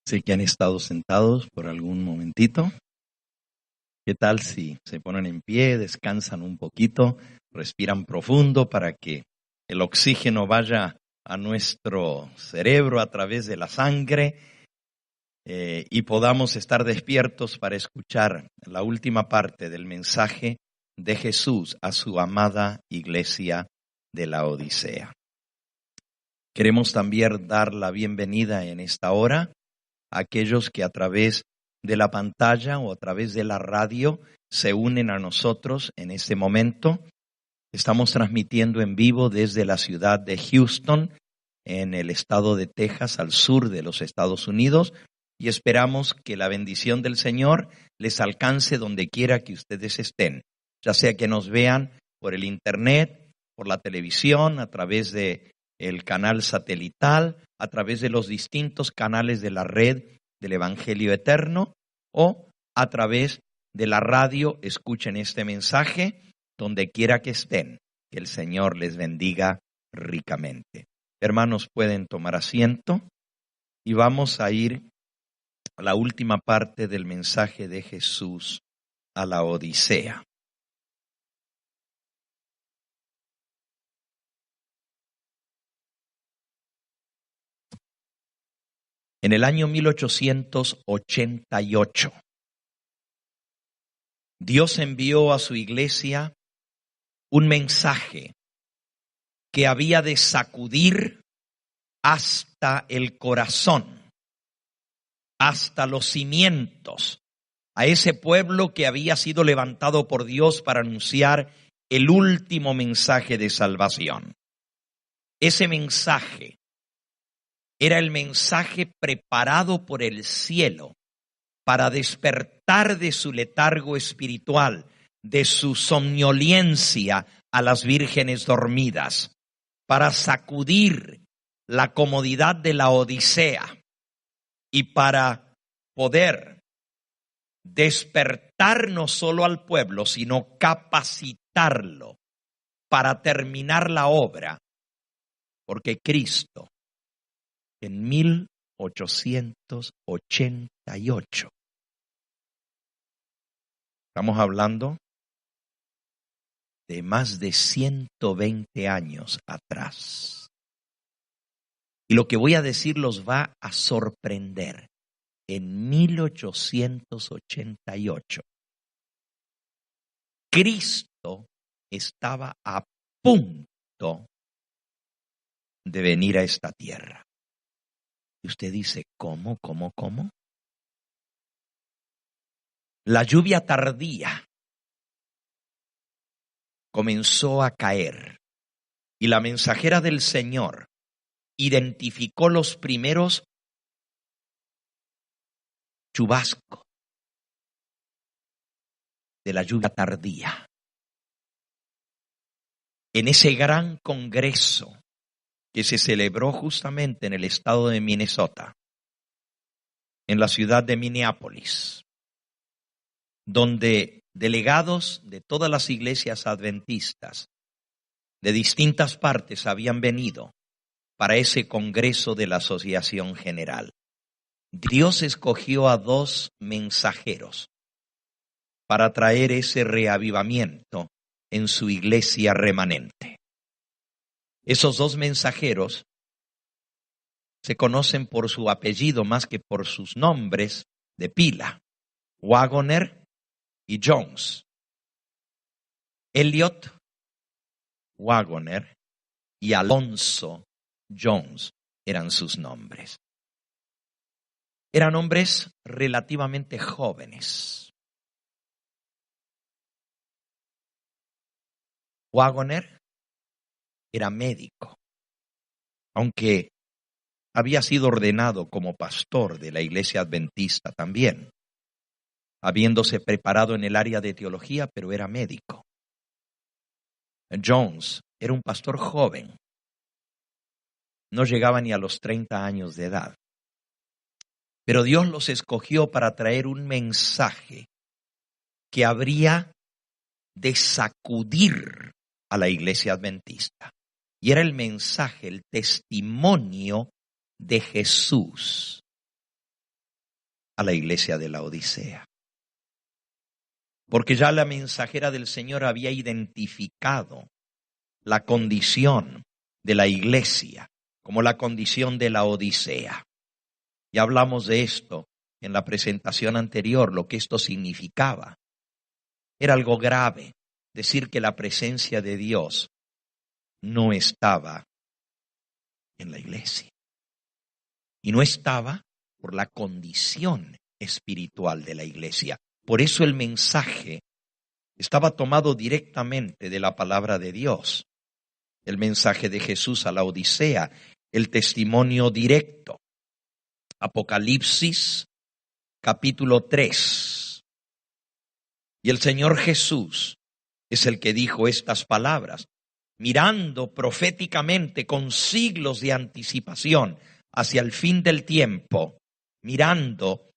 Sé que han estado sentados por algún momentito. ¿Qué tal si se ponen en pie, descansan un poquito, respiran profundo para que el oxígeno vaya a nuestro cerebro a través de la sangre y podamos estar despiertos para escuchar la última parte del mensaje de Jesús a su amada iglesia de la Odisea? Queremos también dar la bienvenida en esta hora a aquellos que a través de la pantalla o a través de la radio se unen a nosotros en este momento. Estamos transmitiendo en vivo desde la ciudad de Houston, en el estado de Texas, al sur de los Estados Unidos, y esperamos que la bendición del Señor les alcance donde quiera que ustedes estén, ya sea que nos vean por el internet, por la televisión, a través de el canal satelital, a través de los distintos canales de la red del Evangelio Eterno, o a través de la radio. Escuchen este mensaje donde quiera que estén. Que el Señor les bendiga ricamente. Hermanos, pueden tomar asiento y vamos a ir a la última parte del mensaje de Jesús a la Odisea. En el año 1888, Dios envió a su iglesia un mensaje que había de sacudir hasta el corazón, hasta los cimientos, a ese pueblo que había sido levantado por Dios para anunciar el último mensaje de salvación. Ese mensaje era el mensaje preparado por el cielo para despertar de su letargo espiritual, de su somnolencia a las vírgenes dormidas, para sacudir la comodidad de la Odisea y para poder despertar no solo al pueblo, sino capacitarlo para terminar la obra, porque Cristo en 1888, estamos hablando de más de 120 años atrás. Y lo que voy a decir los va a sorprender. En 1888, Cristo estaba a punto de venir a esta tierra. Y usted dice, ¿cómo? La lluvia tardía comenzó a caer y la mensajera del Señor identificó los primeros chubascos de la lluvia tardía. En ese gran congreso que se celebró justamente en el estado de Minnesota, en la ciudad de Minneapolis, donde delegados de todas las iglesias adventistas de distintas partes habían venido para ese congreso de la Asociación General. Dios escogió a 2 mensajeros para traer ese reavivamiento en su iglesia remanente. Esos 2 mensajeros se conocen por su apellido más que por sus nombres de pila: Wagoner y Jones. Elliot Wagoner y Alonzo Jones eran sus nombres. Eran hombres relativamente jóvenes. Wagoner era médico, aunque había sido ordenado como pastor de la iglesia adventista también, habiéndose preparado en el área de teología, pero era médico. Jones era un pastor joven, no llegaba ni a los 30 años de edad, pero Dios los escogió para traer un mensaje que habría de sacudir a la iglesia adventista. Y era el mensaje, el testimonio de Jesús a la iglesia de la Odisea. Porque ya la mensajera del Señor había identificado la condición de la iglesia como la condición de la Odisea. Ya hablamos de esto en la presentación anterior, lo que esto significaba. Era algo grave decir que la presencia de Dios no estaba en la iglesia. Y no estaba por la condición espiritual de la iglesia. Por eso el mensaje estaba tomado directamente de la palabra de Dios. El mensaje de Jesús a la Odisea, el testimonio directo. Apocalipsis, capítulo 3. Y el Señor Jesús es el que dijo estas palabras, mirando proféticamente con siglos de anticipación hacia el fin del tiempo, mirando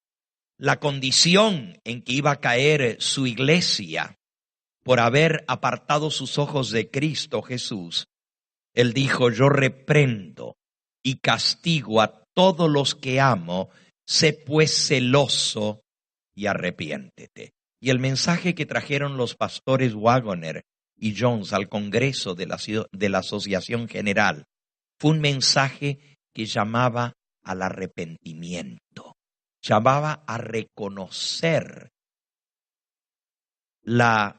la condición en que iba a caer su iglesia por haber apartado sus ojos de Cristo Jesús. Él dijo, yo reprendo y castigo a todos los que amo, sé pues celoso y arrepiéntete. Y el mensaje que trajeron los pastores Wagoner y Jones al Congreso de la Asociación General fue un mensaje que llamaba al arrepentimiento, llamaba a reconocer la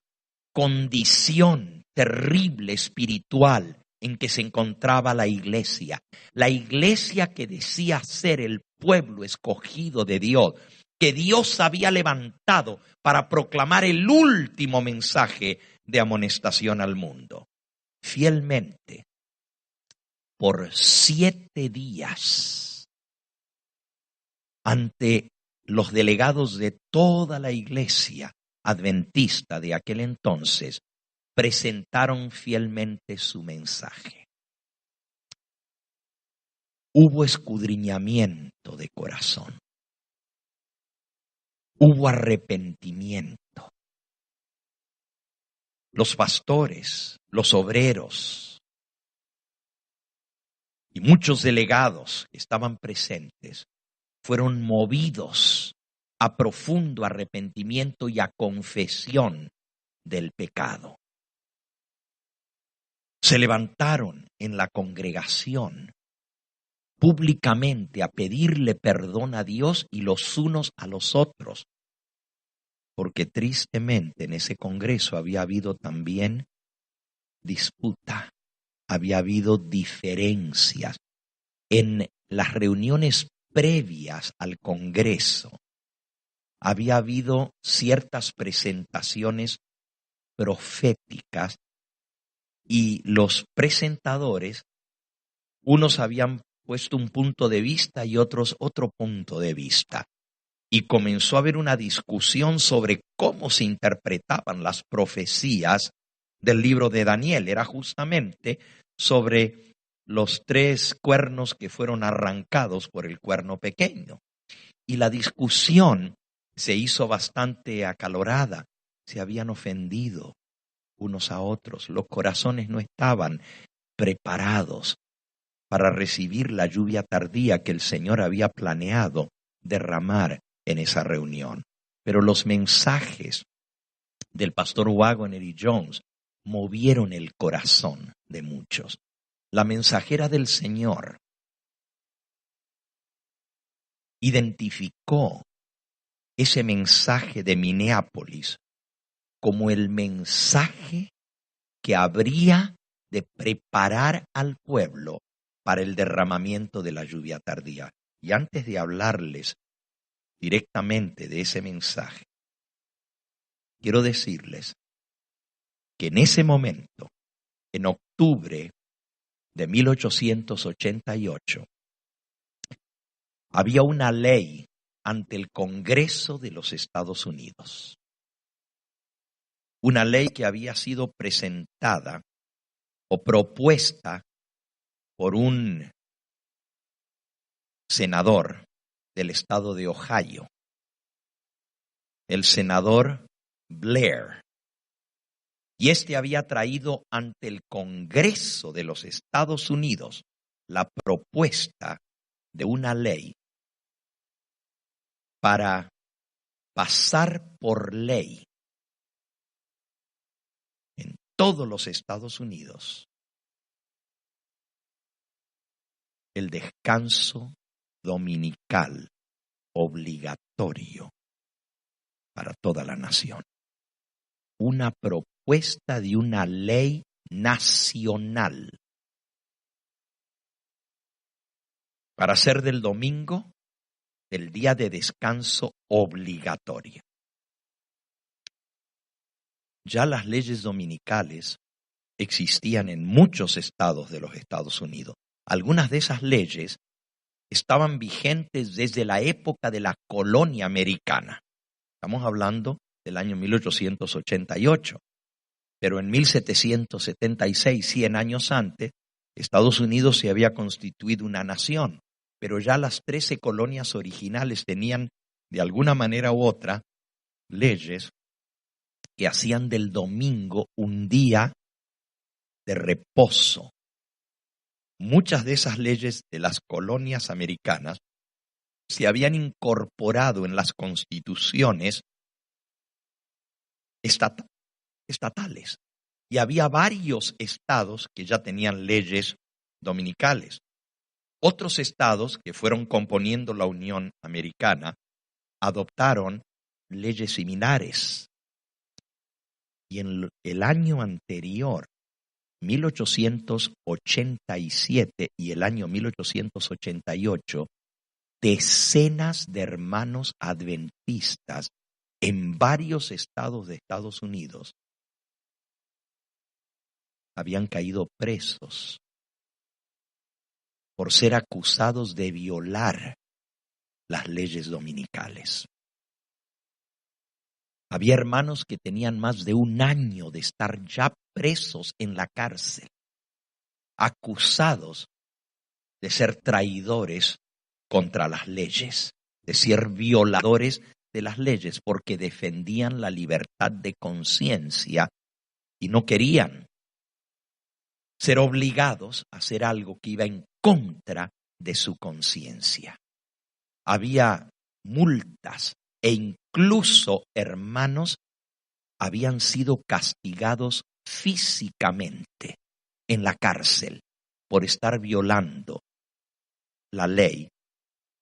condición terrible espiritual en que se encontraba la iglesia que decía ser el pueblo escogido de Dios, que Dios había levantado para proclamar el último mensaje de amonestación al mundo. Fielmente, por 7 días, ante los delegados de toda la iglesia adventista de aquel entonces, presentaron fielmente su mensaje. Hubo escudriñamiento de corazón. Hubo arrepentimiento. Los pastores, los obreros y muchos delegados que estaban presentes fueron movidos a profundo arrepentimiento y a confesión del pecado. Se levantaron en la congregación públicamente a pedirle perdón a Dios y los unos a los otros, porque tristemente en ese congreso había habido también disputa, había habido diferencias. En las reuniones previas al congreso había habido ciertas presentaciones proféticas y los presentadores, unos habían puesto un punto de vista y otros otro punto de vista. Y comenzó a haber una discusión sobre cómo se interpretaban las profecías del libro de Daniel. Era justamente sobre los 3 cuernos que fueron arrancados por el cuerno pequeño. Y la discusión se hizo bastante acalorada. Se habían ofendido unos a otros. Los corazones no estaban preparados para recibir la lluvia tardía que el Señor había planeado derramar en esa reunión. Pero los mensajes del pastor Wagoner y Jones movieron el corazón de muchos. La mensajera del Señor identificó ese mensaje de Minneapolis como el mensaje que habría de preparar al pueblo para el derramamiento de la lluvia tardía. Y antes de hablarles directamente de ese mensaje, quiero decirles que en ese momento, en octubre de 1888, había una ley ante el Congreso de los Estados Unidos. Una ley que había sido presentada o propuesta por un senador del estado de Ohio, el senador Blair. Y este había traído ante el Congreso de los Estados Unidos la propuesta de una ley para pasar por ley en todos los Estados Unidos el descanso dominical obligatorio para toda la nación. Una propuesta de una ley nacional para hacer del domingo el día de descanso obligatorio. Ya las leyes dominicales existían en muchos estados de los Estados Unidos. Algunas de esas leyes estaban vigentes desde la época de la colonia americana. Estamos hablando del año 1888. Pero en 1776, 100 años antes, Estados Unidos se había constituido una nación. Pero ya las 13 colonias originales tenían, de alguna manera u otra, leyes que hacían del domingo un día de reposo. Muchas de esas leyes de las colonias americanas se habían incorporado en las constituciones estatales. Y había varios estados que ya tenían leyes dominicales. Otros estados que fueron componiendo la Unión Americana adoptaron leyes similares. Y en el año anterior, 1887 y el año 1888, decenas de hermanos adventistas en varios estados de Estados Unidos habían caído presos por ser acusados de violar las leyes dominicales. Había hermanos que tenían más de un año de estar ya presos en la cárcel, acusados de ser traidores contra las leyes, de ser violadores de las leyes, porque defendían la libertad de conciencia y no querían ser obligados a hacer algo que iba en contra de su conciencia. Había multas e incluso hermanos habían sido castigados físicamente en la cárcel por estar violando la ley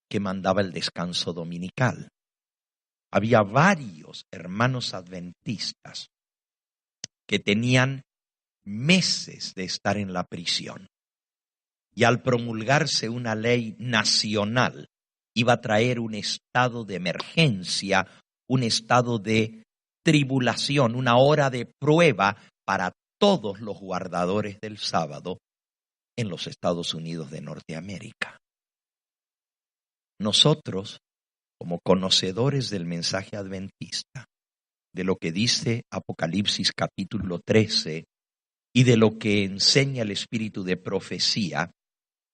que mandaba el descanso dominical. Había varios hermanos adventistas que tenían meses de estar en la prisión. Y al promulgarse una ley nacional, iba a traer un estado de emergencia, un estado de tribulación, una hora de prueba para todos los guardadores del sábado en los Estados Unidos de Norteamérica. Nosotros, como conocedores del mensaje adventista, de lo que dice Apocalipsis capítulo 13 y de lo que enseña el espíritu de profecía,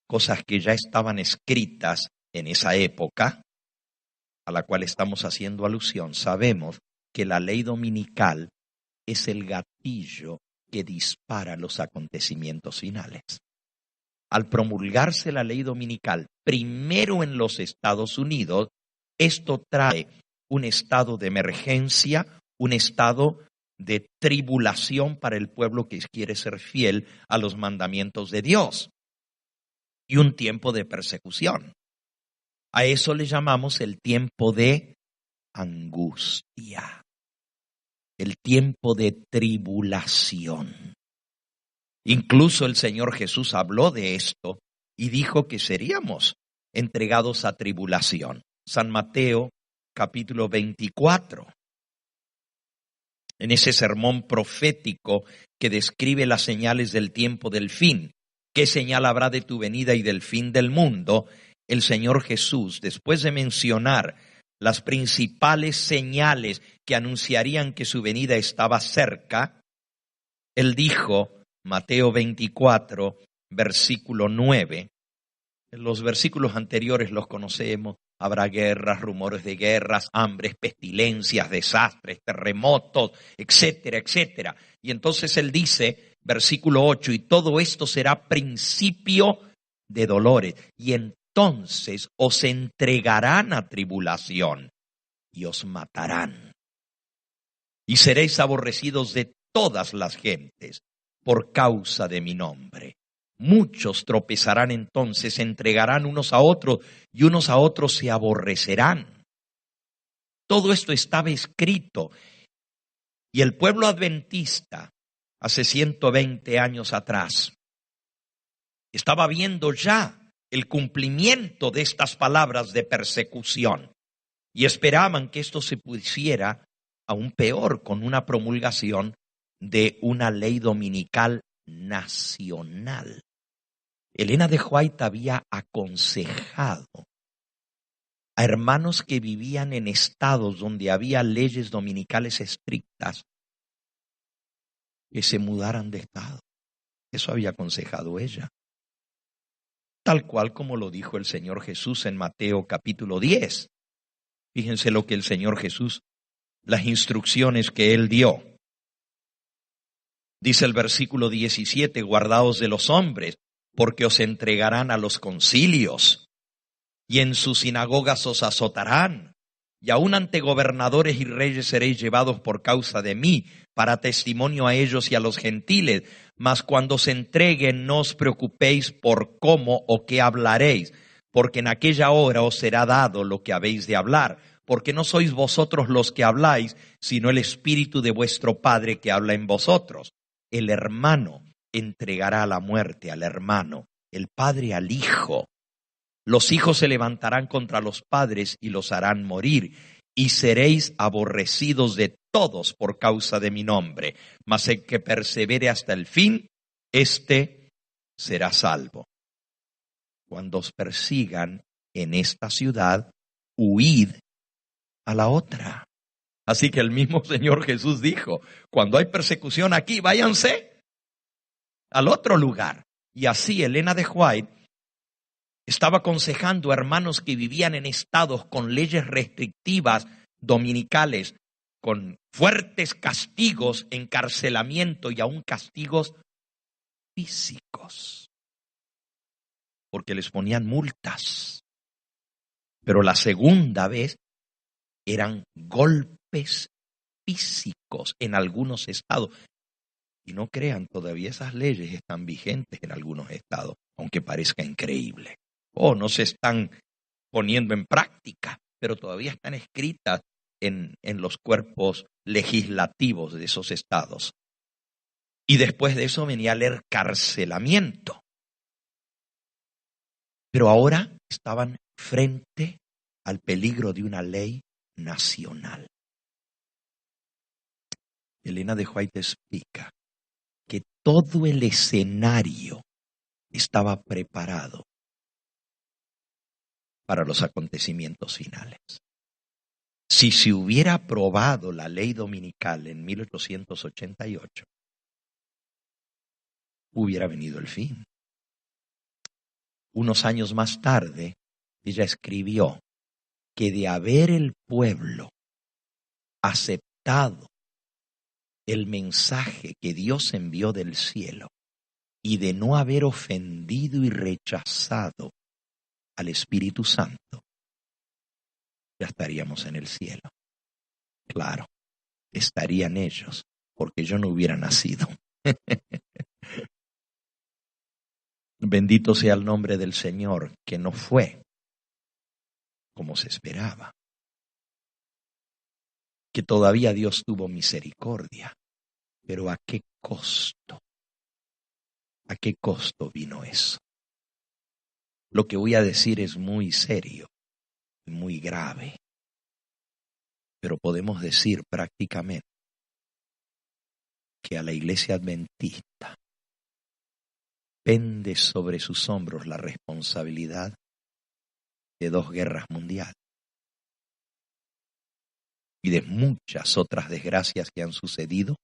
cosas que ya estaban escritas en esa época, a la cual estamos haciendo alusión, sabemos que la ley dominical es el gatillo que dispara los acontecimientos finales. Al promulgarse la ley dominical, primero en los Estados Unidos, esto trae un estado de emergencia, un estado de tribulación para el pueblo que quiere ser fiel a los mandamientos de Dios y un tiempo de persecución. A eso le llamamos el tiempo de angustia, el tiempo de tribulación. Incluso el Señor Jesús habló de esto y dijo que seríamos entregados a tribulación. San Mateo capítulo 24. En ese sermón profético que describe las señales del tiempo del fin, ¿qué señal habrá de tu venida y del fin del mundo? El Señor Jesús, después de mencionar las principales señales que anunciarían que su venida estaba cerca, Él dijo, Mateo 24, versículo 9, los versículos anteriores los conocemos, habrá guerras, rumores de guerras, hambres, pestilencias, desastres, terremotos, etcétera, etcétera. Y entonces Él dice, versículo 8, y todo esto será principio de dolores, y entonces os entregarán a tribulación y os matarán. Y seréis aborrecidos de todas las gentes por causa de mi nombre. Muchos tropezarán entonces, se entregarán unos a otros y unos a otros se aborrecerán. Todo esto estaba escrito. Y el pueblo adventista, hace 120 años atrás, estaba viendo ya el cumplimiento de estas palabras de persecución. Y esperaban que esto se pusiera aún peor con una promulgación de una ley dominical nacional. Elena de White había aconsejado a hermanos que vivían en estados donde había leyes dominicales estrictas que se mudaran de estado. Eso había aconsejado ella. Tal cual como lo dijo el Señor Jesús en Mateo capítulo 10. Fíjense lo que el Señor Jesús, las instrucciones que Él dio. Dice el versículo 17, guardaos de los hombres, porque os entregarán a los concilios, y en sus sinagogas os azotarán, y aun ante gobernadores y reyes seréis llevados por causa de mí, para testimonio a ellos y a los gentiles. Mas cuando os entreguen, no os preocupéis por cómo o qué hablaréis, porque en aquella hora os será dado lo que habéis de hablar, porque no sois vosotros los que habláis, sino el Espíritu de vuestro Padre que habla en vosotros. El hermano entregará a la muerte al hermano, el padre al hijo. Los hijos se levantarán contra los padres y los harán morir, y seréis aborrecidos de todos por causa de mi nombre. Mas el que persevere hasta el fin, éste será salvo. Cuando os persigan en esta ciudad, huid a la otra. Así que el mismo Señor Jesús dijo, cuando hay persecución aquí, váyanse al otro lugar. Y así Elena de White estaba aconsejando a hermanos que vivían en estados con leyes restrictivas dominicales, con fuertes castigos, encarcelamiento y aún castigos físicos, porque les ponían multas. Pero la segunda vez eran golpes físicos en algunos estados. Y no crean, todavía esas leyes están vigentes en algunos estados, aunque parezca increíble. No se están poniendo en práctica, pero todavía están escritas en los cuerpos legislativos de esos estados. Y después de eso venía el encarcelamiento. Pero ahora estaban frente al peligro de una ley nacional. Elena de White explica que todo el escenario estaba preparado para los acontecimientos finales. Si se hubiera aprobado la ley dominical en 1888, hubiera venido el fin. Unos años más tarde, ella escribió que de haber el pueblo aceptado el mensaje que Dios envió del cielo y de no haber ofendido y rechazado al Espíritu Santo, ya estaríamos en el cielo. Claro, estarían ellos, porque yo no hubiera nacido. Bendito sea el nombre del Señor, que no fue como se esperaba. Que todavía Dios tuvo misericordia, pero ¿a qué costo? ¿A qué costo vino eso? Lo que voy a decir es muy serio, muy grave, pero podemos decir prácticamente que a la iglesia adventista pende sobre sus hombros la responsabilidad de 2 guerras mundiales y de muchas otras desgracias que han sucedido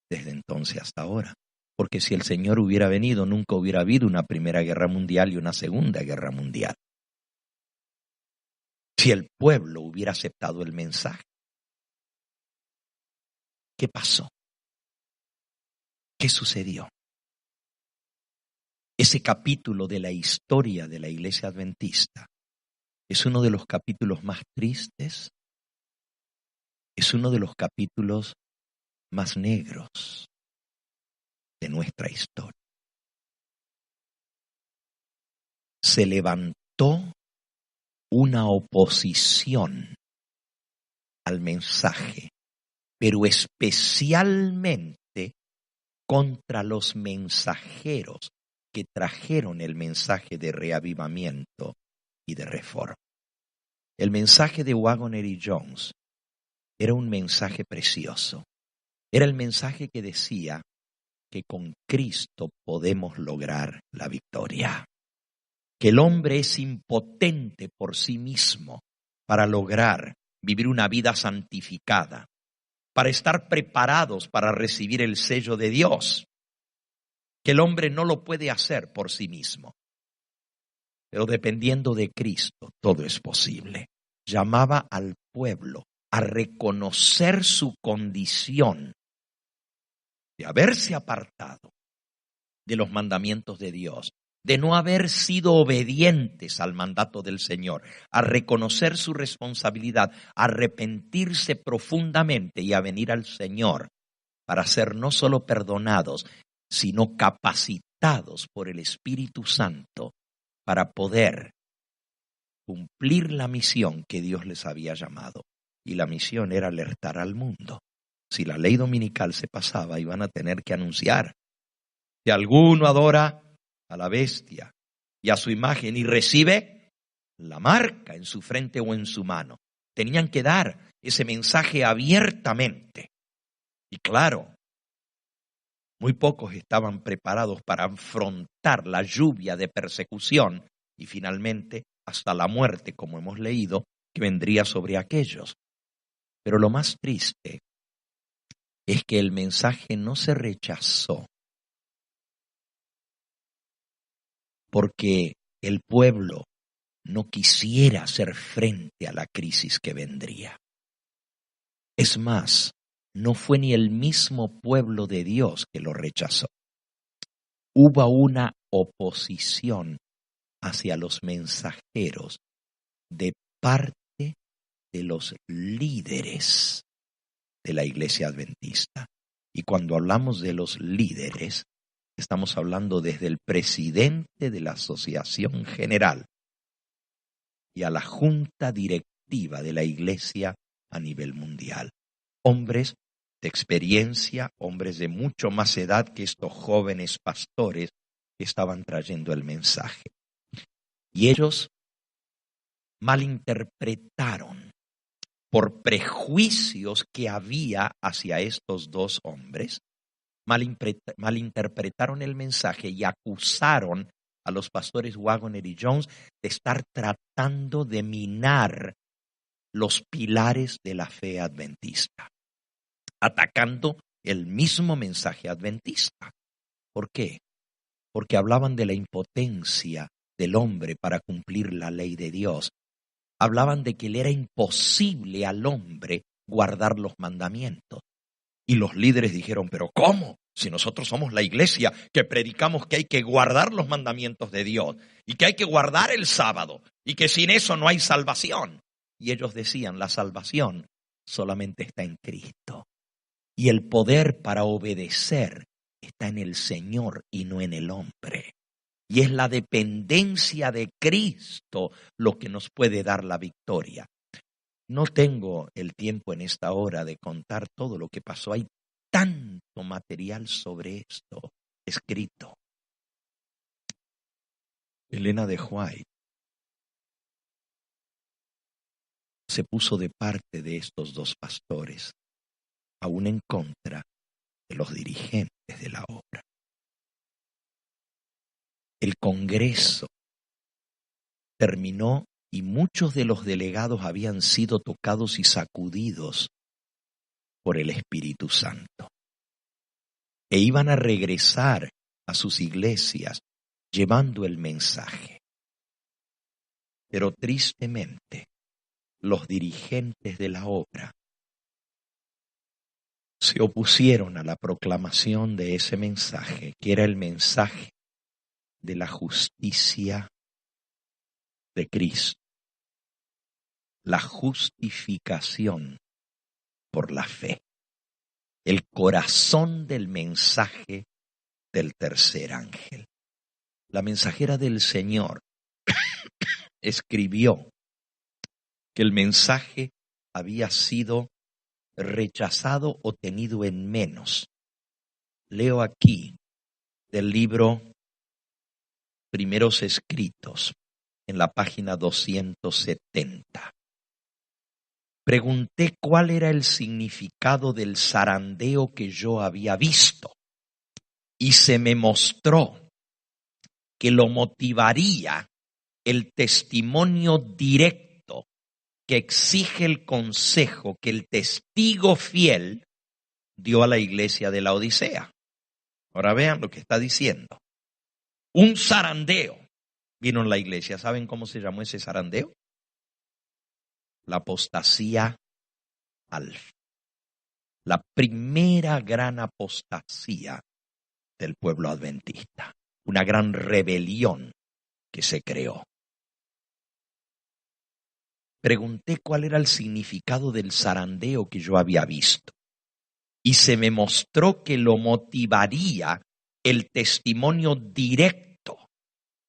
desde entonces hasta ahora. Porque si el Señor hubiera venido, nunca hubiera habido una primera guerra mundial y una segunda guerra mundial. Si el pueblo hubiera aceptado el mensaje. ¿Qué pasó? ¿Qué sucedió? Ese capítulo de la historia de la iglesia adventista es uno de los capítulos más tristes es uno de los capítulos más negros de nuestra historia. Se levantó una oposición al mensaje, pero especialmente contra los mensajeros que trajeron el mensaje de reavivamiento y de reforma. El mensaje de Waggoner y Jones era un mensaje precioso. Era el mensaje que decía que con Cristo podemos lograr la victoria. Que el hombre es impotente por sí mismo para lograr vivir una vida santificada, para estar preparados para recibir el sello de Dios. Que el hombre no lo puede hacer por sí mismo. Pero dependiendo de Cristo, todo es posible. Llamaba al pueblo a reconocer su condición de haberse apartado de los mandamientos de Dios, de no haber sido obedientes al mandato del Señor, a reconocer su responsabilidad, a arrepentirse profundamente y a venir al Señor para ser no solo perdonados, sino capacitados por el Espíritu Santo para poder cumplir la misión que Dios les había llamado. Y la misión era alertar al mundo. Si la ley dominical se pasaba, iban a tener que anunciar: si alguno adora a la bestia y a su imagen y recibe la marca en su frente o en su mano. Tenían que dar ese mensaje abiertamente. Y claro, muy pocos estaban preparados para afrontar la lluvia de persecución y finalmente hasta la muerte, como hemos leído, que vendría sobre aquellos. Pero lo más triste es que el mensaje no se rechazó porque el pueblo no quisiera hacer frente a la crisis que vendría. Es más, no fue ni el mismo pueblo de Dios que lo rechazó. Hubo una oposición hacia los mensajeros de parte de los líderes de la iglesia adventista. Y cuando hablamos de los líderes, estamos hablando desde el presidente de la Asociación General y a la junta directiva de la iglesia a nivel mundial. Hombres de experiencia, hombres de mucho más edad que estos jóvenes pastores que estaban trayendo el mensaje. Y ellos malinterpretaron por prejuicios que había hacia estos dos hombres, malinterpretaron el mensaje y acusaron a los pastores Waggoner y Jones de estar tratando de minar los pilares de la fe adventista, atacando el mismo mensaje adventista. ¿Por qué? Porque hablaban de la impotencia del hombre para cumplir la ley de Dios. Hablaban de que le era imposible al hombre guardar los mandamientos. Y los líderes dijeron: ¿pero cómo? Si nosotros somos la iglesia que predicamos que hay que guardar los mandamientos de Dios y que hay que guardar el sábado y que sin eso no hay salvación. Y ellos decían: la salvación solamente está en Cristo. Y el poder para obedecer está en el Señor y no en el hombre. Y es la dependencia de Cristo lo que nos puede dar la victoria. No tengo el tiempo en esta hora de contar todo lo que pasó. Hay tanto material sobre esto escrito. Elena de White se puso de parte de estos dos pastores, aún en contra de los dirigentes de la obra. El Congreso terminó y muchos de los delegados habían sido tocados y sacudidos por el Espíritu Santo. E iban a regresar a sus iglesias llevando el mensaje. Pero tristemente, los dirigentes de la obra se opusieron a la proclamación de ese mensaje, que era el mensaje de la justicia de Cristo, la justificación por la fe. El corazón del mensaje del tercer ángel. La mensajera del Señor escribió que el mensaje había sido rechazado o tenido en menos. Leo aquí del libro Primeros Escritos, en la página 270. Pregunté cuál era el significado del zarandeo que yo había visto, y se me mostró que lo motivaría el testimonio directo que exige el consejo que el testigo fiel dio a la iglesia de la Odisea. Ahora vean lo que está diciendo. Un zarandeo vino en la iglesia. ¿Saben cómo se llamó ese zarandeo? La apostasía alfa. La primera gran apostasía del pueblo adventista. Una gran rebelión que se creó. Pregunté cuál era el significado del zarandeo que yo había visto. Y se me mostró que lo motivaría el testimonio directo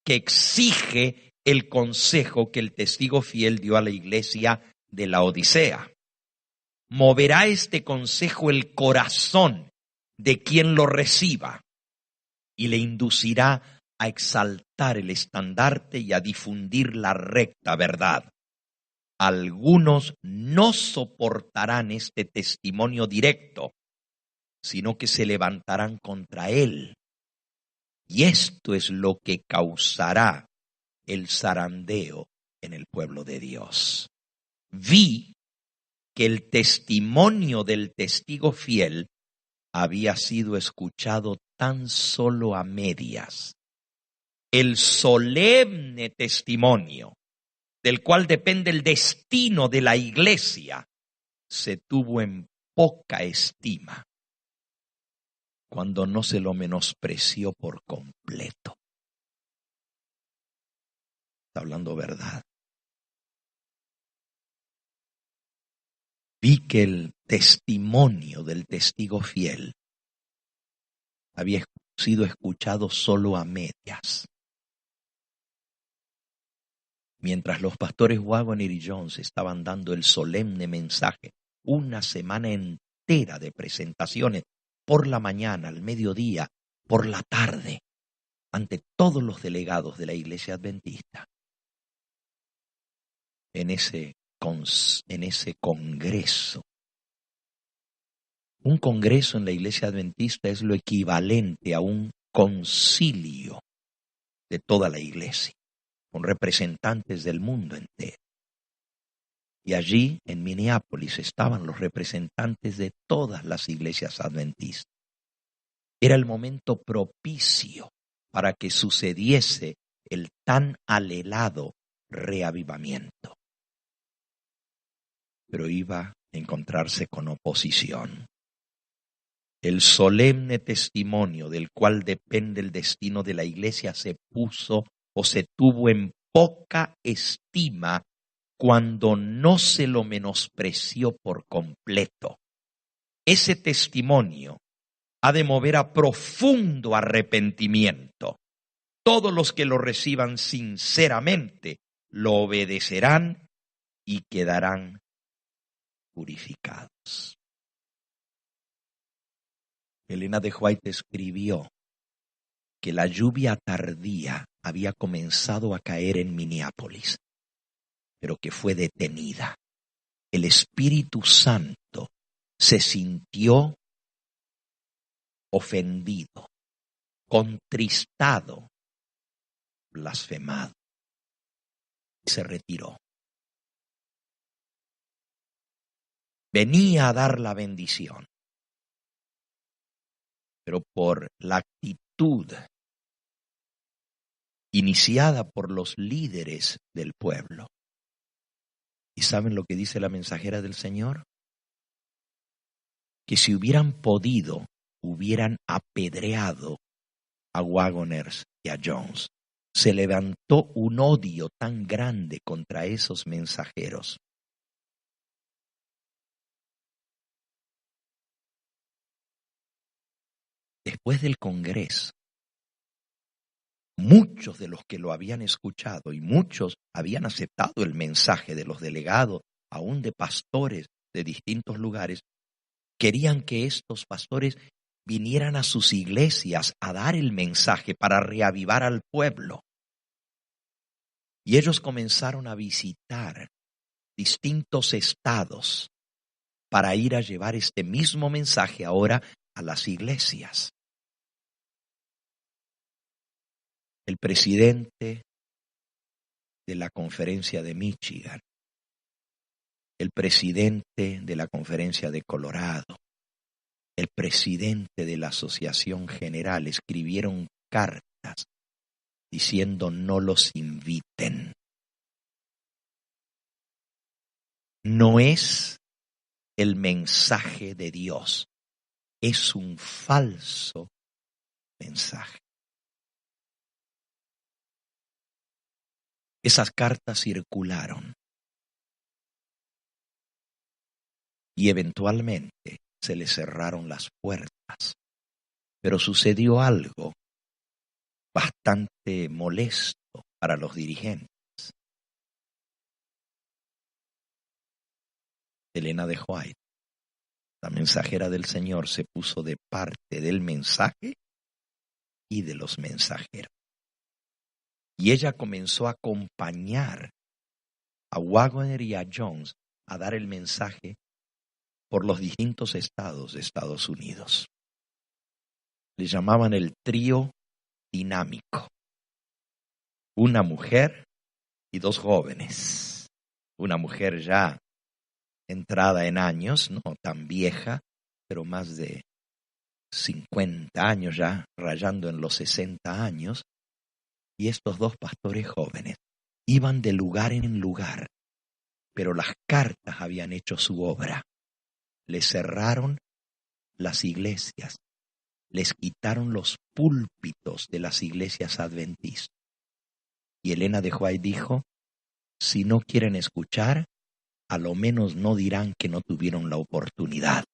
que exige el consejo que el testigo fiel dio a la iglesia de la Odisea. Moverá este consejo el corazón de quien lo reciba y le inducirá a exaltar el estandarte y a difundir la recta verdad. Algunos no soportarán este testimonio directo, sino que se levantarán contra él. Y esto es lo que causará el zarandeo en el pueblo de Dios. Vi que el testimonio del testigo fiel había sido escuchado tan solo a medias. El solemne testimonio del cual depende el destino de la iglesia se tuvo en poca estima cuando no se lo menospreció por completo. Está hablando verdad. Vi que el testimonio del testigo fiel había sido escuchado solo a medias. Mientras los pastores Waggoner y Jones estaban dando el solemne mensaje, una semana entera de presentaciones, por la mañana, al mediodía, por la tarde, ante todos los delegados de la iglesia adventista. En ese congreso. Un congreso en la iglesia adventista es lo equivalente a un concilio de toda la iglesia, con representantes del mundo entero. Y allí, en Minneapolis, estaban los representantes de todas las iglesias adventistas. Era el momento propicio para que sucediese el tan anhelado reavivamiento. Pero iba a encontrarse con oposición. El solemne testimonio del cual depende el destino de la iglesia se puso o se tuvo en poca estima cuando no se lo menospreció por completo. Ese testimonio ha de mover a profundo arrepentimiento. Todos los que lo reciban sinceramente lo obedecerán y quedarán purificados. Elena de White escribió que la lluvia tardía había comenzado a caer en Minneapolis, pero que fue detenida. El Espíritu Santo se sintió ofendido, contristado, blasfemado, y se retiró. Venía a dar la bendición, pero por la actitud iniciada por los líderes del pueblo. ¿Y saben lo que dice la mensajera del Señor? Que si hubieran podido, hubieran apedreado a Waggoners y a Jones. Se levantó un odio tan grande contra esos mensajeros después del Congreso, muchos de los que lo habían escuchado y muchos habían aceptado el mensaje de los delegados, aún de pastores de distintos lugares, querían que estos pastores vinieran a sus iglesias a dar el mensaje para reavivar al pueblo. Y ellos comenzaron a visitar distintos estados para ir a llevar este mismo mensaje ahora a las iglesias. El presidente de la conferencia de Michigan, el presidente de la conferencia de Colorado, el presidente de la Asociación General escribieron cartas diciendo no los inviten. No es el mensaje de Dios, es un falso mensaje. Esas cartas circularon y eventualmente se les cerraron las puertas. Pero sucedió algo bastante molesto para los dirigentes. Elena de White, la mensajera del Señor, se puso de parte del mensaje y de los mensajeros. Y ella comenzó a acompañar a Waggoner y a Jones a dar el mensaje por los distintos estados de Estados Unidos. Le llamaban el trío dinámico. Una mujer y dos jóvenes. Una mujer ya entrada en años, no tan vieja, pero más de 50 años ya, rayando en los 60 años. Y estos dos pastores jóvenes iban de lugar en lugar, pero las cartas habían hecho su obra. Les cerraron las iglesias, les quitaron los púlpitos de las iglesias adventistas. Y Elena de White dijo, si no quieren escuchar, a lo menos no dirán que no tuvieron la oportunidad.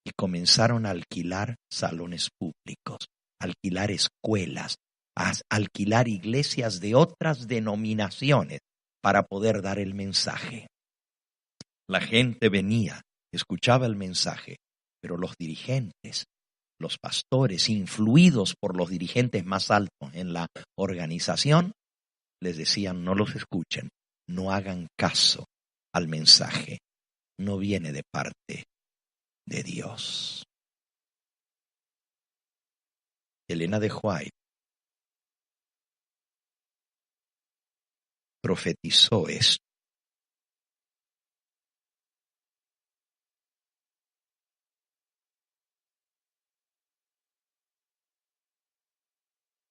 Y comenzaron a alquilar salones públicos, alquilar escuelas, a alquilar iglesias de otras denominaciones para poder dar el mensaje. La gente venía, escuchaba el mensaje, pero los dirigentes, los pastores, influidos por los dirigentes más altos en la organización, les decían no los escuchen, no hagan caso al mensaje, no viene de parte de Dios. Elena de White profetizó esto.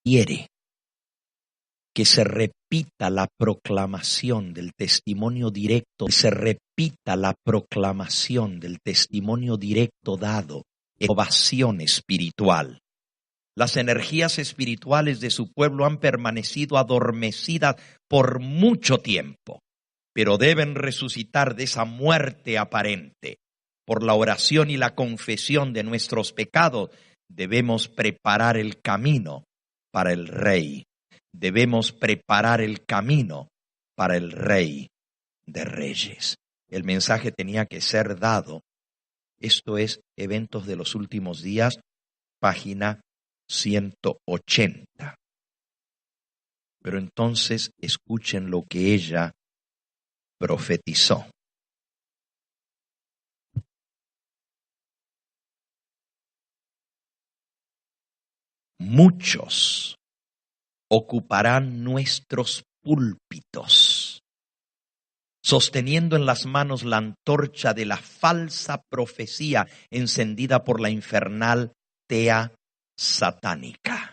Quiere que se repita la proclamación del testimonio directo, que se repita la proclamación del testimonio directo dado, ovación espiritual. Las energías espirituales de su pueblo han permanecido adormecidas por mucho tiempo, pero deben resucitar de esa muerte aparente. Por la oración y la confesión de nuestros pecados, debemos preparar el camino para el Rey. Debemos preparar el camino para el Rey de Reyes. El mensaje tenía que ser dado. Esto es Eventos de los Últimos Días, página 180. Pero entonces escuchen lo que ella profetizó. Muchos ocuparán nuestros púlpitos, sosteniendo en las manos la antorcha de la falsa profecía encendida por la infernal tea satánica.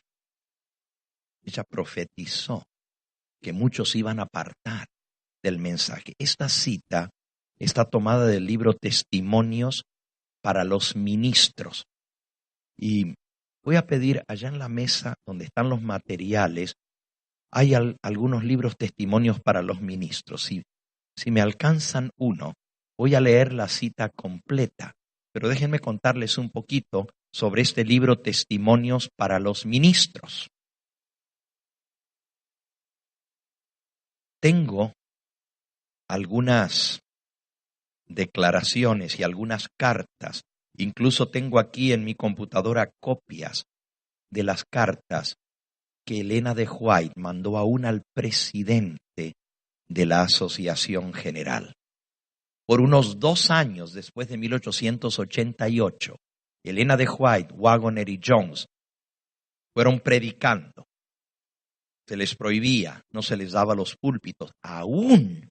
Ella profetizó que muchos iban a apartar del mensaje. Esta cita está tomada del libro Testimonios para los Ministros. Y voy a pedir allá en la mesa donde están los materiales, hay algunos libros testimonios para los ministros. Si me alcanzan uno, voy a leer la cita completa. Pero déjenme contarles un poquito sobre este libro Testimonios para los Ministros. Tengo algunas declaraciones y algunas cartas. Incluso tengo aquí en mi computadora copias de las cartas que Elena de White mandó aún al presidente de la Asociación General. Por unos 2 años después de 1888, Elena de White, Waggoner y Jones fueron predicando. Se les prohibía, no se les daba los púlpitos, aún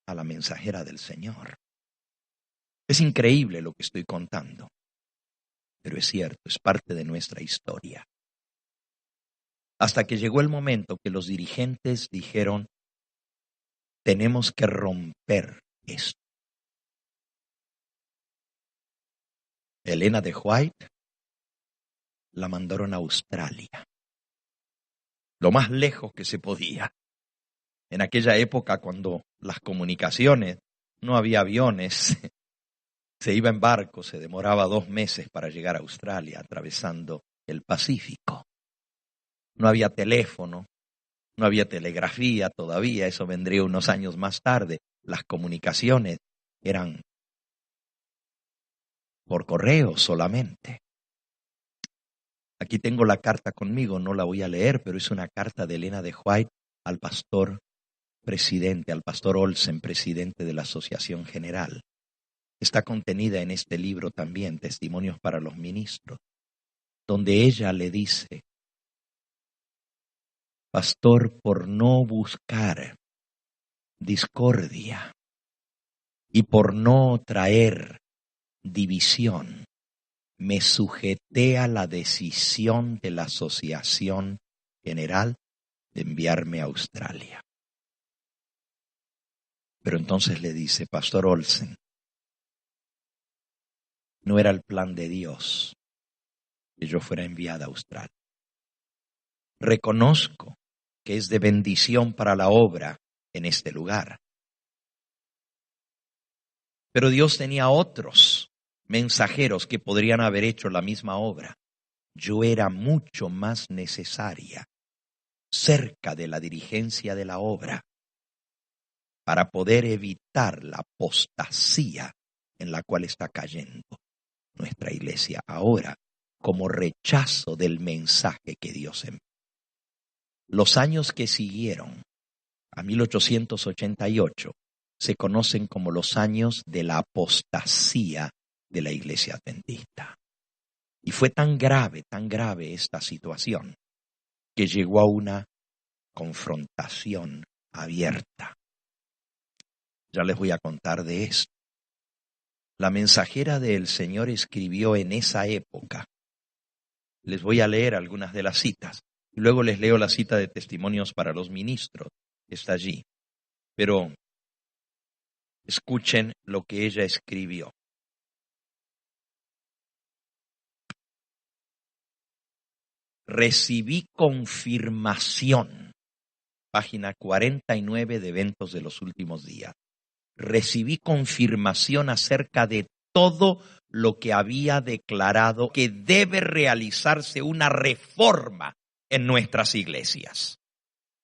a la mensajera del Señor. Es increíble lo que estoy contando, pero es cierto, es parte de nuestra historia. Hasta que llegó el momento que los dirigentes dijeron, tenemos que romper esto. Elena de White la mandaron a Australia, lo más lejos que se podía. En aquella época, cuando las comunicaciones, no había aviones, se iba en barco, se demoraba 2 meses para llegar a Australia, atravesando el Pacífico. No había teléfono, no había telegrafía todavía, eso vendría unos años más tarde. Las comunicaciones eran por correo solamente. Aquí tengo la carta conmigo, no la voy a leer, pero es una carta de Elena de White al pastor presidente, al pastor Olsen, presidente de la Asociación General. Está contenida en este libro también, Testimonios para los Ministros, donde ella le dice, pastor, por no buscar discordia y por no traer división, me sujeté a la decisión de la Asociación General de enviarme a Australia. Pero entonces le dice, pastor Olsen, no era el plan de Dios que yo fuera enviada a Australia. Reconozco que es de bendición para la obra en este lugar. Pero Dios tenía otros mensajeros que podrían haber hecho la misma obra. Yo era mucho más necesaria cerca de la dirigencia de la obra para poder evitar la apostasía en la cual está cayendo nuestra iglesia ahora como rechazo del mensaje que Dios envió. Los años que siguieron a 1888 se conocen como los años de la apostasía de la iglesia adventista. Y fue tan grave esta situación, que llegó a una confrontación abierta. Ya les voy a contar de esto. La mensajera del Señor escribió en esa época. Les voy a leer algunas de las citas. Y luego les leo la cita de Testimonios para los Ministros. Está allí. Pero escuchen lo que ella escribió. Recibí confirmación. Página 49 de Eventos de los Últimos Días. Recibí confirmación acerca de todo lo que había declarado que debe realizarse una reforma en nuestras iglesias.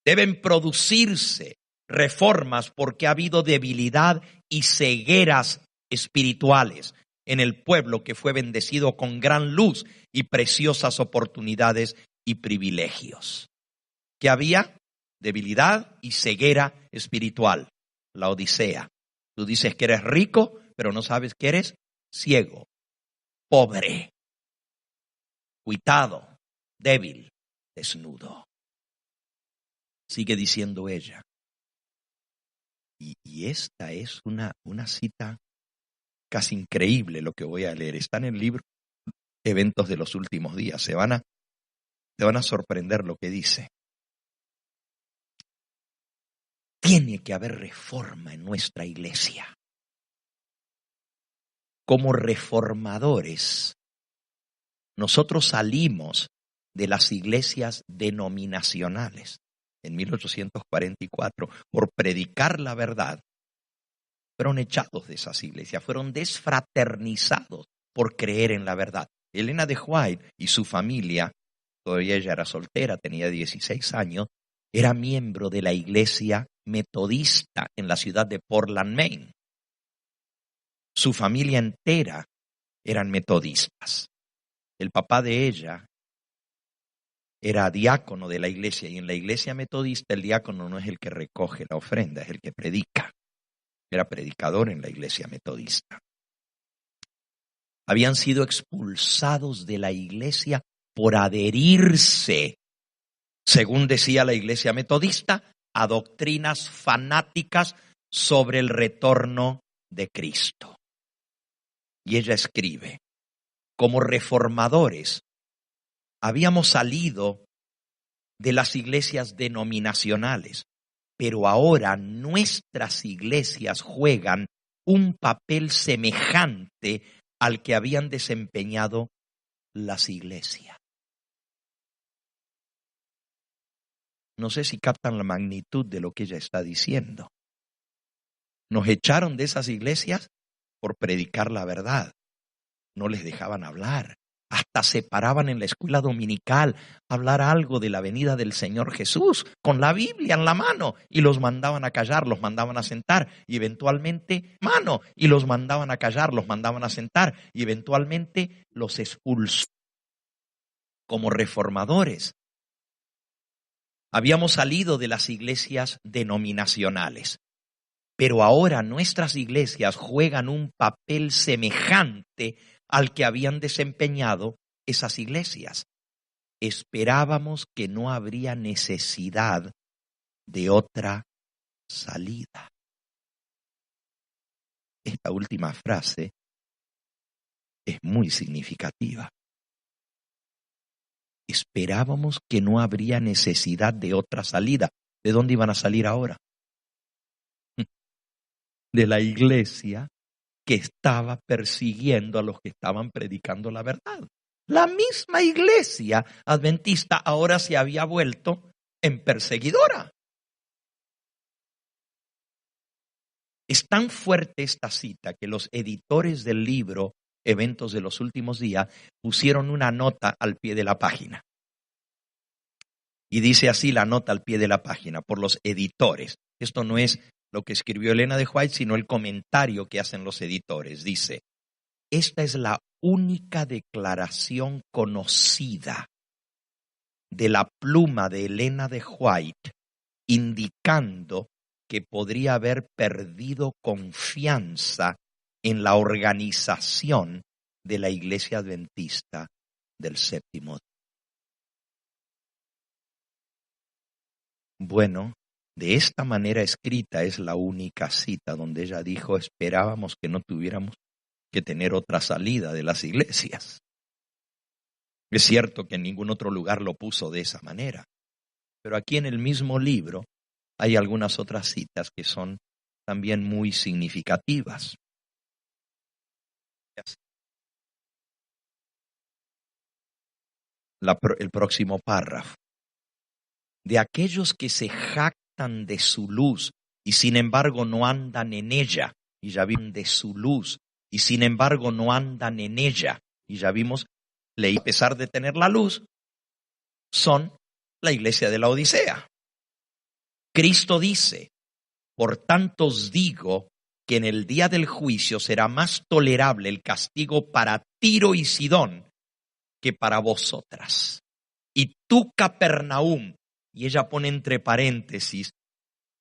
Deben producirse reformas porque ha habido debilidad y cegueras espirituales en el pueblo que fue bendecido con gran luz y preciosas oportunidades y privilegios. ¿Qué había? Debilidad y ceguera espiritual. La Odisea. Tú dices que eres rico, pero no sabes que eres ciego, pobre, cuitado, débil, desnudo. Sigue diciendo ella. Y esta es una cita casi increíble lo que voy a leer. Está en el libro Eventos de los Últimos Días. Te van a sorprender lo que dice. Tiene que haber reforma en nuestra iglesia. Como reformadores, nosotros salimos de las iglesias denominacionales en 1844 por predicar la verdad. Fueron echados de esas iglesias, fueron desfraternizados por creer en la verdad. Elena de White y su familia, todavía ella era soltera, tenía 16 años, era miembro de la iglesia metodista en la ciudad de Portland, Maine. Su familia entera eran metodistas. El papá de ella era diácono de la iglesia, y en la iglesia metodista el diácono no es el que recoge la ofrenda, es el que predica. Era predicador en la iglesia metodista. Habían sido expulsados de la iglesia por adherirse, según decía la iglesia metodista, a doctrinas fanáticas sobre el retorno de Cristo. Y ella escribe: como reformadores, habíamos salido de las iglesias denominacionales, pero ahora nuestras iglesias juegan un papel semejante al que habían desempeñado las iglesias. No sé si captan la magnitud de lo que ella está diciendo. Nos echaron de esas iglesias por predicar la verdad. No les dejaban hablar. Hasta se paraban en la escuela dominical a hablar algo de la venida del Señor Jesús, con la Biblia en la mano, y los mandaban a callar, los mandaban a sentar, y eventualmente, y los mandaban a callar, los mandaban a sentar, y eventualmente los expulsó. Como reformadores, habíamos salido de las iglesias denominacionales, pero ahora nuestras iglesias juegan un papel semejante al que habían desempeñado esas iglesias. Esperábamos que no habría necesidad de otra salida. Esta última frase es muy significativa. Esperábamos que no habría necesidad de otra salida. ¿De dónde iban a salir ahora? De la iglesia que estaba persiguiendo a los que estaban predicando la verdad. La misma iglesia adventista ahora se había vuelto en perseguidora. Es tan fuerte esta cita que los editores del libro Eventos de los Últimos Días pusieron una nota al pie de la página. Y dice así la nota al pie de la página por los editores. Esto no es lo que escribió Elena de White, sino el comentario que hacen los editores. Dice: esta es la única declaración conocida de la pluma de Elena de White indicando que podría haber perdido confianza en la organización de la Iglesia Adventista del Séptimo Día. Bueno, de esta manera escrita es la única cita donde ella dijo: esperábamos que no tuviéramos que tener otra salida de las iglesias. Es cierto que en ningún otro lugar lo puso de esa manera, pero aquí en el mismo libro hay algunas otras citas que son también muy significativas. El próximo párrafo. De aquellos que se jactan de su luz y sin embargo no andan en ella, y ya vimos de su luz y sin embargo no andan en ella, y ya vimos, a pesar de tener la luz, son la iglesia de la Odisea. Cristo dice: por tanto os digo que en el día del juicio será más tolerable el castigo para Tiro y Sidón que para vosotras. Y tú, Capernaum, y ella pone entre paréntesis,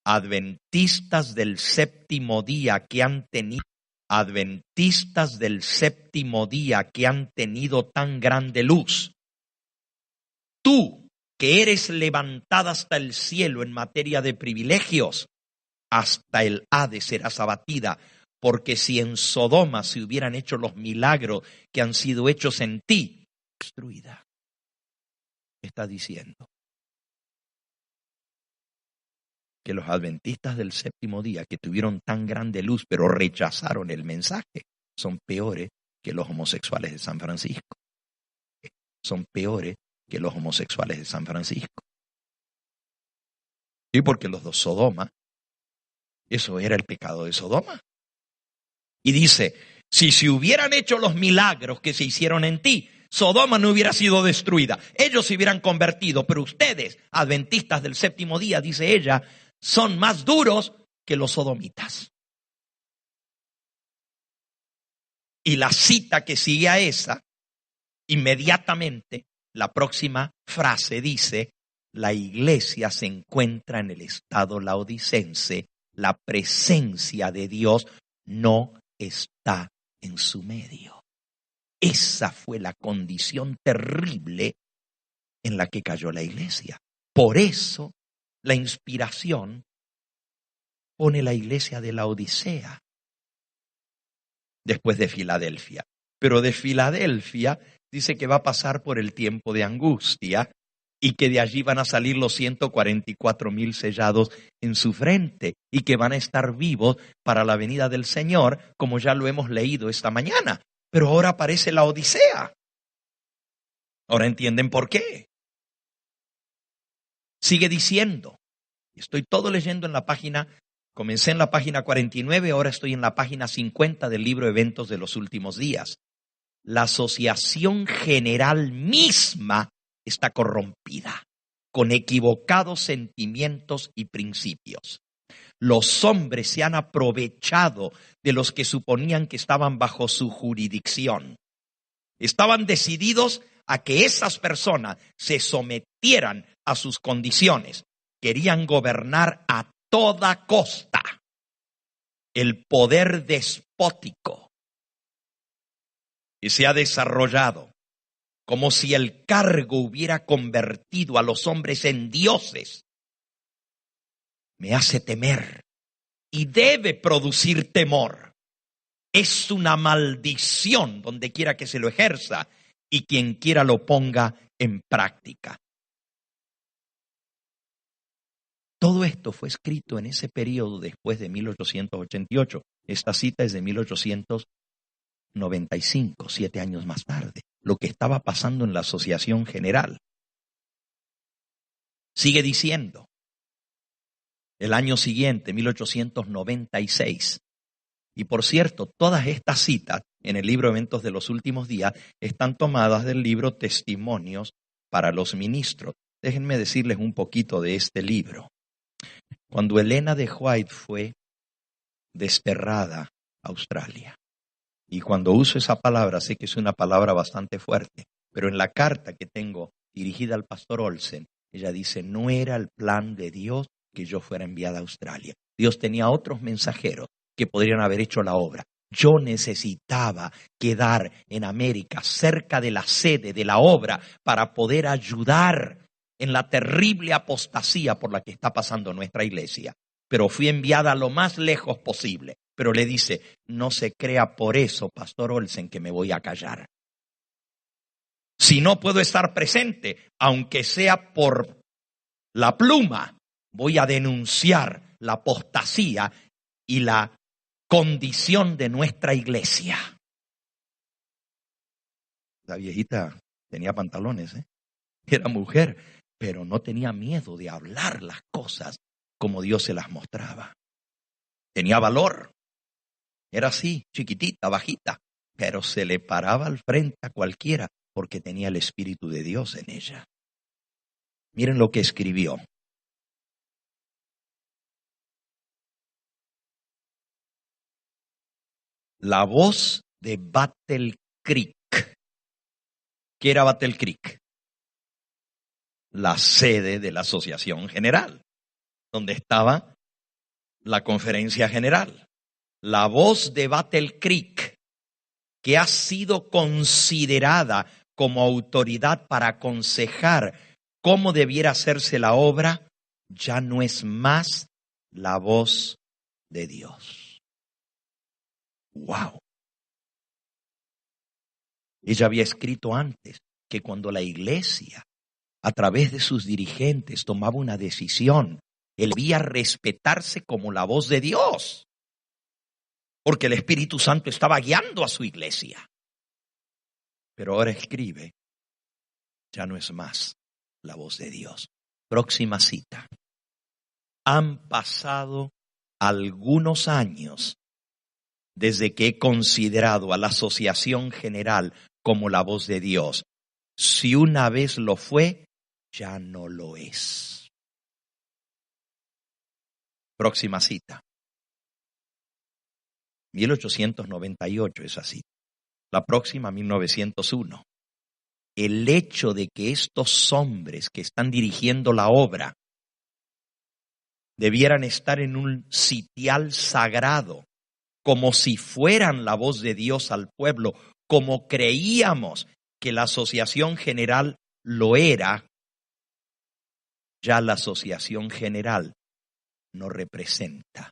adventistas del séptimo día que han tenido, adventistas del séptimo día que han tenido tan grande luz. Tú, que eres levantada hasta el cielo en materia de privilegios, hasta el Hades serás abatida, porque si en Sodoma se hubieran hecho los milagros que han sido hechos en ti, destruida. Está diciendo que los adventistas del séptimo día, que tuvieron tan grande luz pero rechazaron el mensaje, son peores que los homosexuales de San Francisco. Son peores que los homosexuales de San Francisco. Y porque los dos Sodoma, eso era el pecado de Sodoma. Y dice: si se hubieran hecho los milagros que se hicieron en ti, Sodoma no hubiera sido destruida. Ellos se hubieran convertido, pero ustedes, adventistas del séptimo día, dice ella, son más duros que los sodomitas. Y la cita que sigue a esa, inmediatamente, la próxima frase dice, la iglesia se encuentra en el estado laodicense, la presencia de Dios no está en su medio. Esa fue la condición terrible en la que cayó la iglesia. Por eso la inspiración pone la iglesia de la Odisea después de Filadelfia. Pero de Filadelfia dice que va a pasar por el tiempo de angustia y que de allí van a salir los 144,000 sellados en su frente y que van a estar vivos para la venida del Señor, como ya lo hemos leído esta mañana. Pero ahora aparece la Odisea. Ahora entienden por qué. Sigue diciendo, estoy todo leyendo en la página, comencé en la página 49, ahora estoy en la página 50 del libro Eventos de los Últimos Días. La asociación general misma está corrompida, con equivocados sentimientos y principios. Los hombres se han aprovechado de los que suponían que estaban bajo su jurisdicción. Estaban decididos a que esas personas se sometieran a sus condiciones. Querían gobernar a toda costa. El poder despótico que se ha desarrollado, como si el cargo hubiera convertido a los hombres en dioses, me hace temer y debe producir temor. Es una maldición donde quiera que se lo ejerza y quien quiera lo ponga en práctica. Todo esto fue escrito en ese periodo después de 1888. Esta cita es de 1895, 7 años más tarde. Lo que estaba pasando en la Asociación General. Sigue diciendo, el año siguiente, 1896. Y por cierto, todas estas citas en el libro Eventos de los Últimos Días están tomadas del libro Testimonios para los Ministros. Déjenme decirles un poquito de este libro. Cuando Elena de White fue desterrada a Australia, y cuando uso esa palabra, sé que es una palabra bastante fuerte, pero en la carta que tengo dirigida al pastor Olsen, ella dice, no era el plan de Dios que yo fuera enviada a Australia. Dios tenía otros mensajeros que podrían haber hecho la obra. Yo necesitaba quedar en América, cerca de la sede de la obra, para poder ayudar en la terrible apostasía por la que está pasando nuestra iglesia. Pero fui enviada lo más lejos posible. Pero le dice, no se crea por eso, pastor Olsen, que me voy a callar. Si no puedo estar presente, aunque sea por la pluma, voy a denunciar la apostasía y la condición de nuestra iglesia. La viejita tenía pantalones, era mujer, pero no tenía miedo de hablar las cosas como Dios se las mostraba. Tenía valor. Era así, chiquitita, bajita, pero se le paraba al frente a cualquiera porque tenía el Espíritu de Dios en ella. Miren lo que escribió. La voz de Battle Creek. ¿Qué era Battle Creek? La sede de la Asociación General, donde estaba la Conferencia General. La voz de Battle Creek, que ha sido considerada como autoridad para aconsejar cómo debiera hacerse la obra, ya no es más la voz de Dios. ¡Wow! Ella había escrito antes que cuando la iglesia, a través de sus dirigentes, tomaba una decisión, él debía respetarse como la voz de Dios, porque el Espíritu Santo estaba guiando a su iglesia. Pero ahora escribe, ya no es más la voz de Dios. Próxima cita. Han pasado algunos años desde que he considerado a la Asociación General como la voz de Dios. Si una vez lo fue, ya no lo es. Próxima cita. 1898 es así. La próxima, 1901. El hecho de que estos hombres que están dirigiendo la obra debieran estar en un sitial sagrado, como si fueran la voz de Dios al pueblo, como creíamos que la Asociación General lo era, ya la Asociación General no representa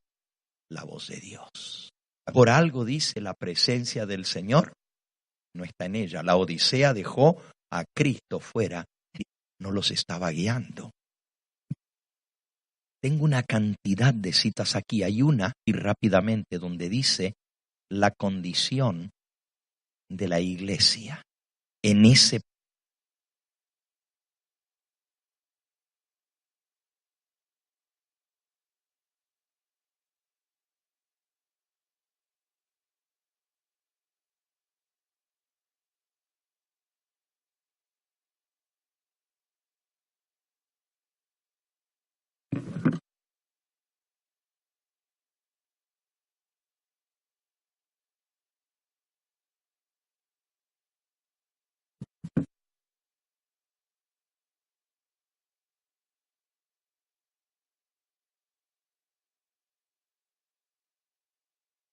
la voz de Dios. Por algo dice la presencia del Señor, no está en ella. La Odisea dejó a Cristo fuera, no los estaba guiando. Tengo una cantidad de citas aquí. Hay una, y rápidamente, donde dice la condición de la iglesia. En ese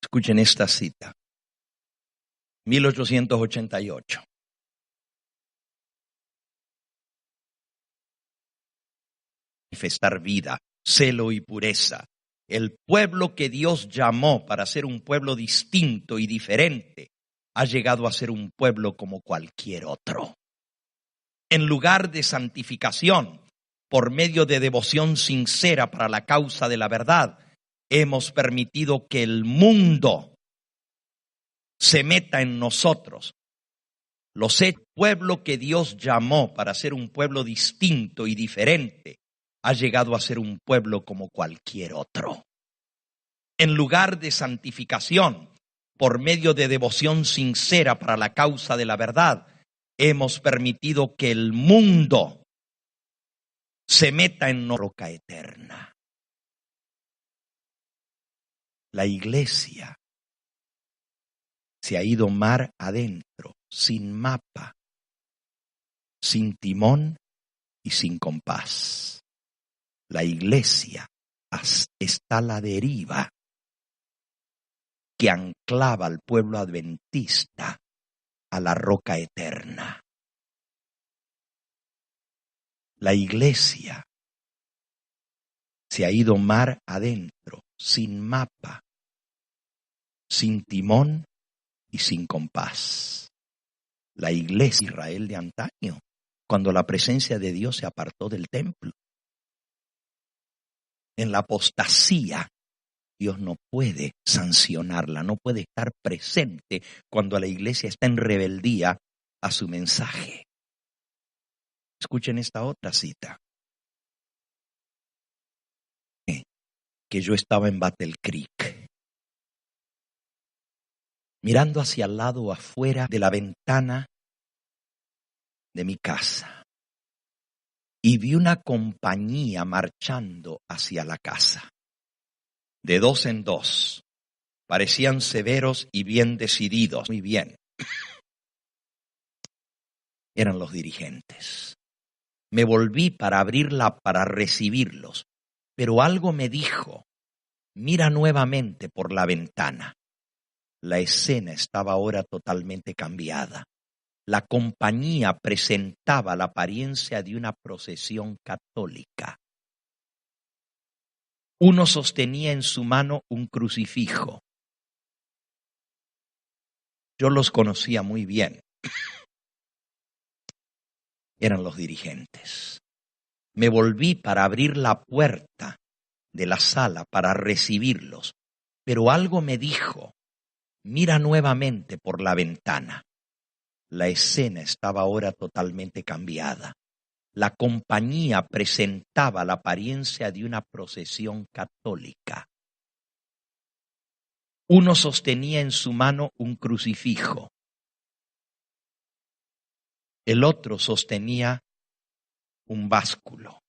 escuchen esta cita. 1888. Manifestar vida, celo y pureza. El pueblo que Dios llamó para ser un pueblo distinto y diferente ha llegado a ser un pueblo como cualquier otro. En lugar de santificación, por medio de devoción sincera para la causa de la verdad, hemos permitido que el mundo se meta en nosotros. El pueblo que Dios llamó para ser un pueblo distinto y diferente ha llegado a ser un pueblo como cualquier otro. En lugar de santificación, por medio de devoción sincera para la causa de la verdad, hemos permitido que el mundo se meta en nuestra roca eterna. La iglesia se ha ido mar adentro, sin mapa, sin timón y sin compás. La iglesia está a la deriva, que anclava al pueblo adventista a la roca eterna. La iglesia se ha ido mar adentro, sin mapa, sin timón y sin compás. La iglesia de Israel de antaño, cuando la presencia de Dios se apartó del templo. En la apostasía, Dios no puede sancionarla, no puede estar presente cuando la iglesia está en rebeldía a su mensaje. Escuchen esta otra cita. Que yo estaba en Battle Creek, mirando hacia el lado afuera de la ventana de mi casa, y vi una compañía marchando hacia la casa. De dos en dos, parecían severos y bien decididos. Muy bien. Eran los dirigentes. Me volví para abrirla para recibirlos, pero algo me dijo, mira nuevamente por la ventana. La escena estaba ahora totalmente cambiada. La compañía presentaba la apariencia de una procesión católica. Uno sostenía en su mano un crucifijo. Yo los conocía muy bien. Eran los dirigentes. Me volví para abrir la puerta de la sala para recibirlos, pero algo me dijo, mira nuevamente por la ventana. La escena estaba ahora totalmente cambiada. La compañía presentaba la apariencia de una procesión católica. Uno sostenía en su mano un crucifijo. El otro sostenía un básculo.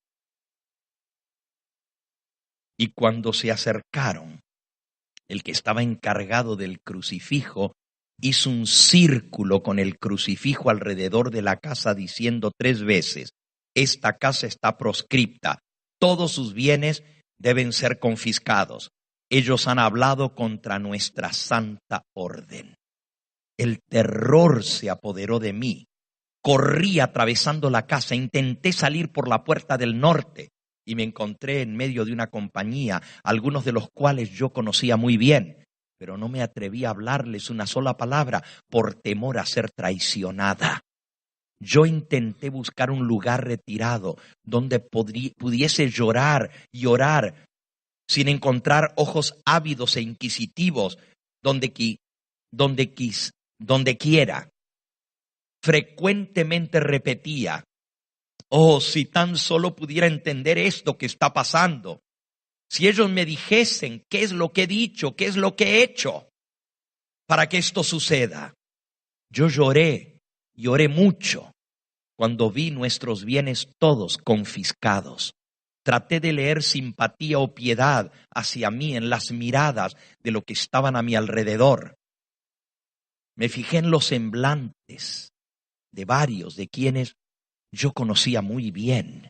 Y cuando se acercaron, el que estaba encargado del crucifijo hizo un círculo con el crucifijo alrededor de la casa diciendo 3 veces: esta casa está proscripta, todos sus bienes deben ser confiscados. Ellos han hablado contra nuestra santa orden. El terror se apoderó de mí. Corrí atravesando la casa, intenté salir por la puerta del norte y me encontré en medio de una compañía, algunos de los cuales yo conocía muy bien, pero no me atreví a hablarles una sola palabra por temor a ser traicionada. Yo intenté buscar un lugar retirado donde pudiese llorar y orar sin encontrar ojos ávidos e inquisitivos donde quiera. Frecuentemente repetía: oh, si tan solo pudiera entender esto que está pasando. Si ellos me dijesen qué es lo que he dicho, qué es lo que he hecho para que esto suceda. Yo lloré mucho cuando vi nuestros bienes todos confiscados. Traté de leer simpatía o piedad hacia mí en las miradas de los que estaban a mi alrededor. Me fijé en los semblantes de varios de quienes yo conocía muy bien.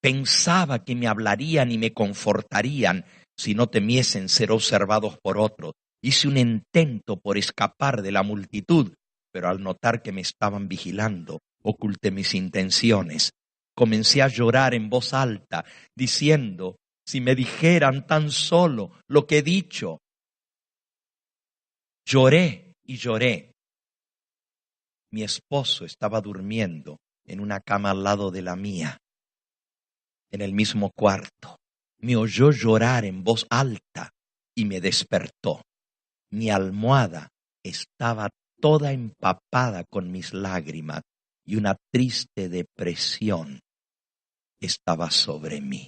Pensaba que me hablarían y me confortarían si no temiesen ser observados por otros. Hice un intento por escapar de la multitud, pero al notar que me estaban vigilando, oculté mis intenciones. Comencé a llorar en voz alta, diciendo: si me dijeran tan solo lo que he dicho. Lloré y lloré. Mi esposo estaba durmiendo en una cama al lado de la mía, en el mismo cuarto. Me oyó llorar en voz alta y me despertó. Mi almohada estaba toda empapada con mis lágrimas y una triste depresión estaba sobre mí.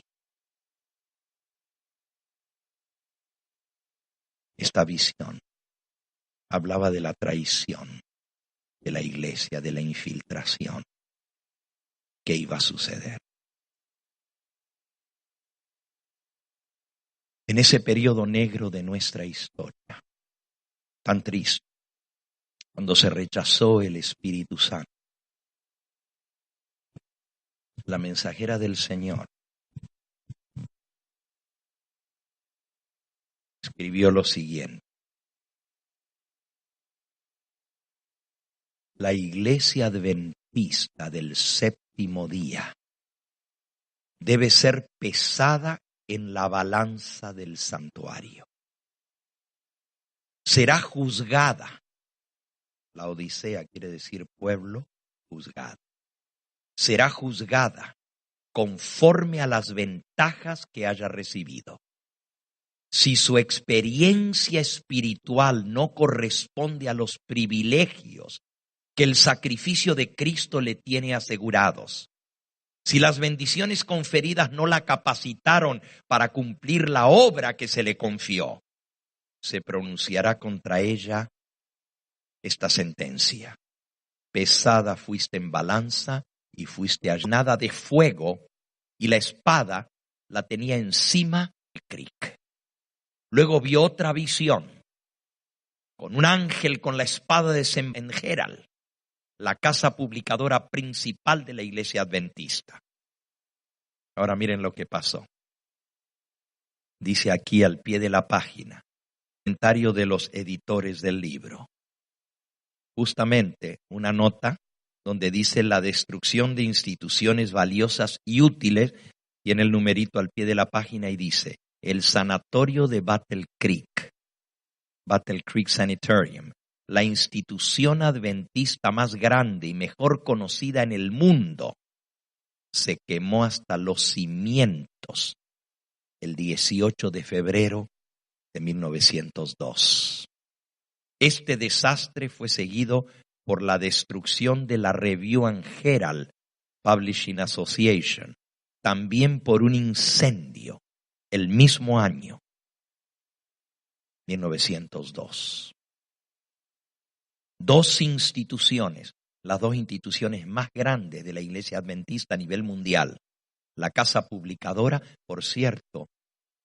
Esta visión hablaba de la traición de la iglesia, de la infiltración que iba a suceder. En ese periodo negro de nuestra historia, tan triste, cuando se rechazó el Espíritu Santo, la mensajera del Señor escribió lo siguiente: la iglesia adventista del séptimo día debe ser pesada en la balanza del santuario. Será juzgada. La Odisea quiere decir pueblo juzgado. Será juzgada conforme a las ventajas que haya recibido. Si su experiencia espiritual no corresponde a los privilegios que el sacrificio de Cristo le tiene asegurados, si las bendiciones conferidas no la capacitaron para cumplir la obra que se le confió, se pronunciará contra ella esta sentencia: pesada fuiste en balanza y fuiste allanada de fuego, y la espada la tenía encima del cric. Luego vio otra visión, con un ángel con la espada de Sembenjeral, la casa publicadora principal de la iglesia adventista. Ahora miren lo que pasó. Dice aquí al pie de la página, comentario de los editores del libro. Justamente una nota donde dice la destrucción de instituciones valiosas y útiles, tiene el numerito al pie de la página y dice: el sanatorio de Battle Creek Sanitarium, la institución adventista más grande y mejor conocida en el mundo, se quemó hasta los cimientos el 18 de febrero de 1902. Este desastre fue seguido por la destrucción de la Review and Herald Publishing Association, también por un incendio el mismo año, 1902. Dos instituciones las dos instituciones más grandes de la Iglesia Adventista a nivel mundial. La casa publicadora, por cierto,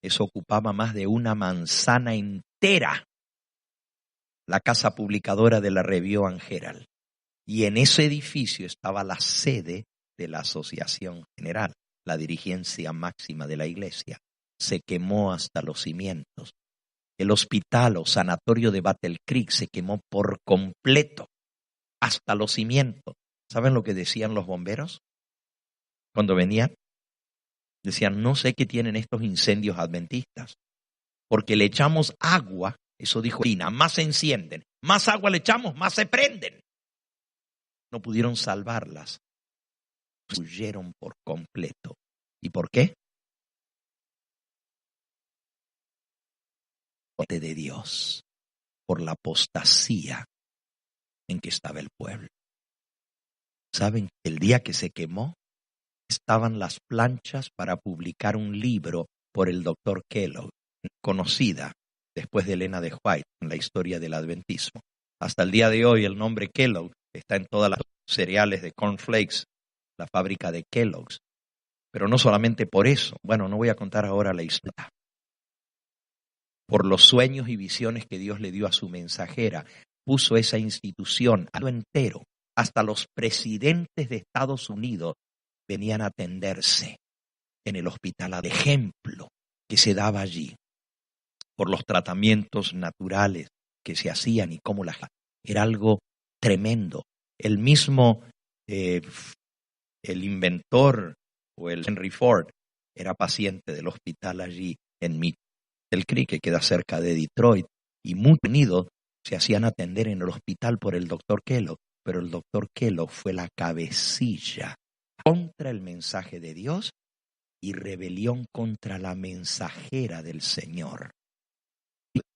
eso ocupaba más de una manzana entera. La casa publicadora de la Review and Herald. Y en ese edificio estaba la sede de la Asociación General, la dirigencia máxima de la Iglesia. Se quemó hasta los cimientos. El hospital o sanatorio de Battle Creek se quemó por completo, hasta los cimientos. ¿Saben lo que decían los bomberos cuando venían? Decían, no sé qué tienen estos incendios adventistas, porque le echamos agua, eso dijo Lina, más se encienden, más agua le echamos, más se prenden. No pudieron salvarlas, huyeron por completo. ¿Y por qué? De Dios, por la apostasía en que estaba el pueblo. ¿Saben? El día que se quemó, estaban las planchas para publicar un libro por el doctor Kellogg, conocida después de Elena de White en la historia del adventismo. Hasta el día de hoy el nombre Kellogg está en todas las cereales de cornflakes, la fábrica de Kellogg's. Pero no solamente por eso, bueno, no voy a contar ahora la historia. Por los sueños y visiones que Dios le dio a su mensajera, puso esa institución a lo entero. Hasta los presidentes de Estados Unidos venían a atenderse en el hospital. De ejemplo que se daba allí por los tratamientos naturales que se hacían y cómo era algo tremendo. El mismo, el inventor o el Henry Ford era paciente del hospital allí en Battle Creek, que queda cerca de Detroit, y muy unidos se hacían atender en el hospital por el doctor Kellogg, pero el doctor Kellogg fue la cabecilla contra el mensaje de Dios y rebelión contra la mensajera del Señor.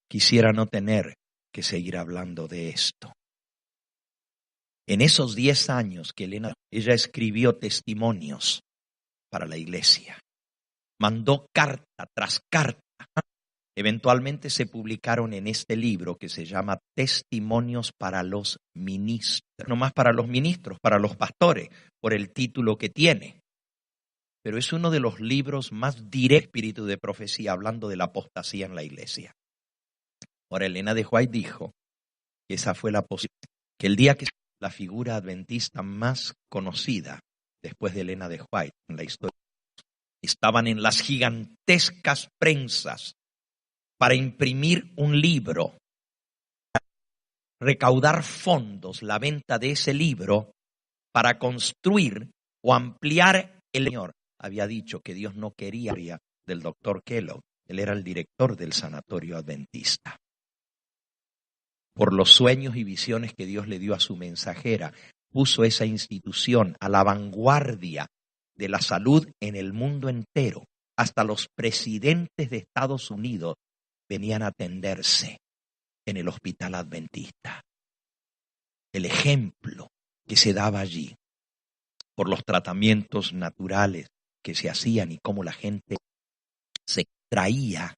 Quisiera no tener que seguir hablando de esto. En esos 10 años que ella escribió testimonios para la iglesia, mandó carta tras carta. Eventualmente se publicaron en este libro que se llama Testimonios para los Ministros. No más para los ministros, para los pastores, por el título que tiene. Pero es uno de los libros más directos, espíritu de profecía, hablando de la apostasía en la iglesia. Ahora, Elena de White dijo que esa fue la posibilidad, que el día que la figura adventista más conocida después de Elena de White en la historia, estaban en las gigantescas prensas para imprimir un libro, recaudar fondos, la venta de ese libro para construir o ampliar. El Señor había dicho que Dios no quería del doctor Kellogg. Él era el director del sanatorio adventista. Por los sueños y visiones que Dios le dio a su mensajera, puso esa institución a la vanguardia de la salud en el mundo entero. Hasta los presidentes de Estados Unidos venían a atenderse en el hospital adventista. El ejemplo que se daba allí por los tratamientos naturales que se hacían y cómo la gente se traía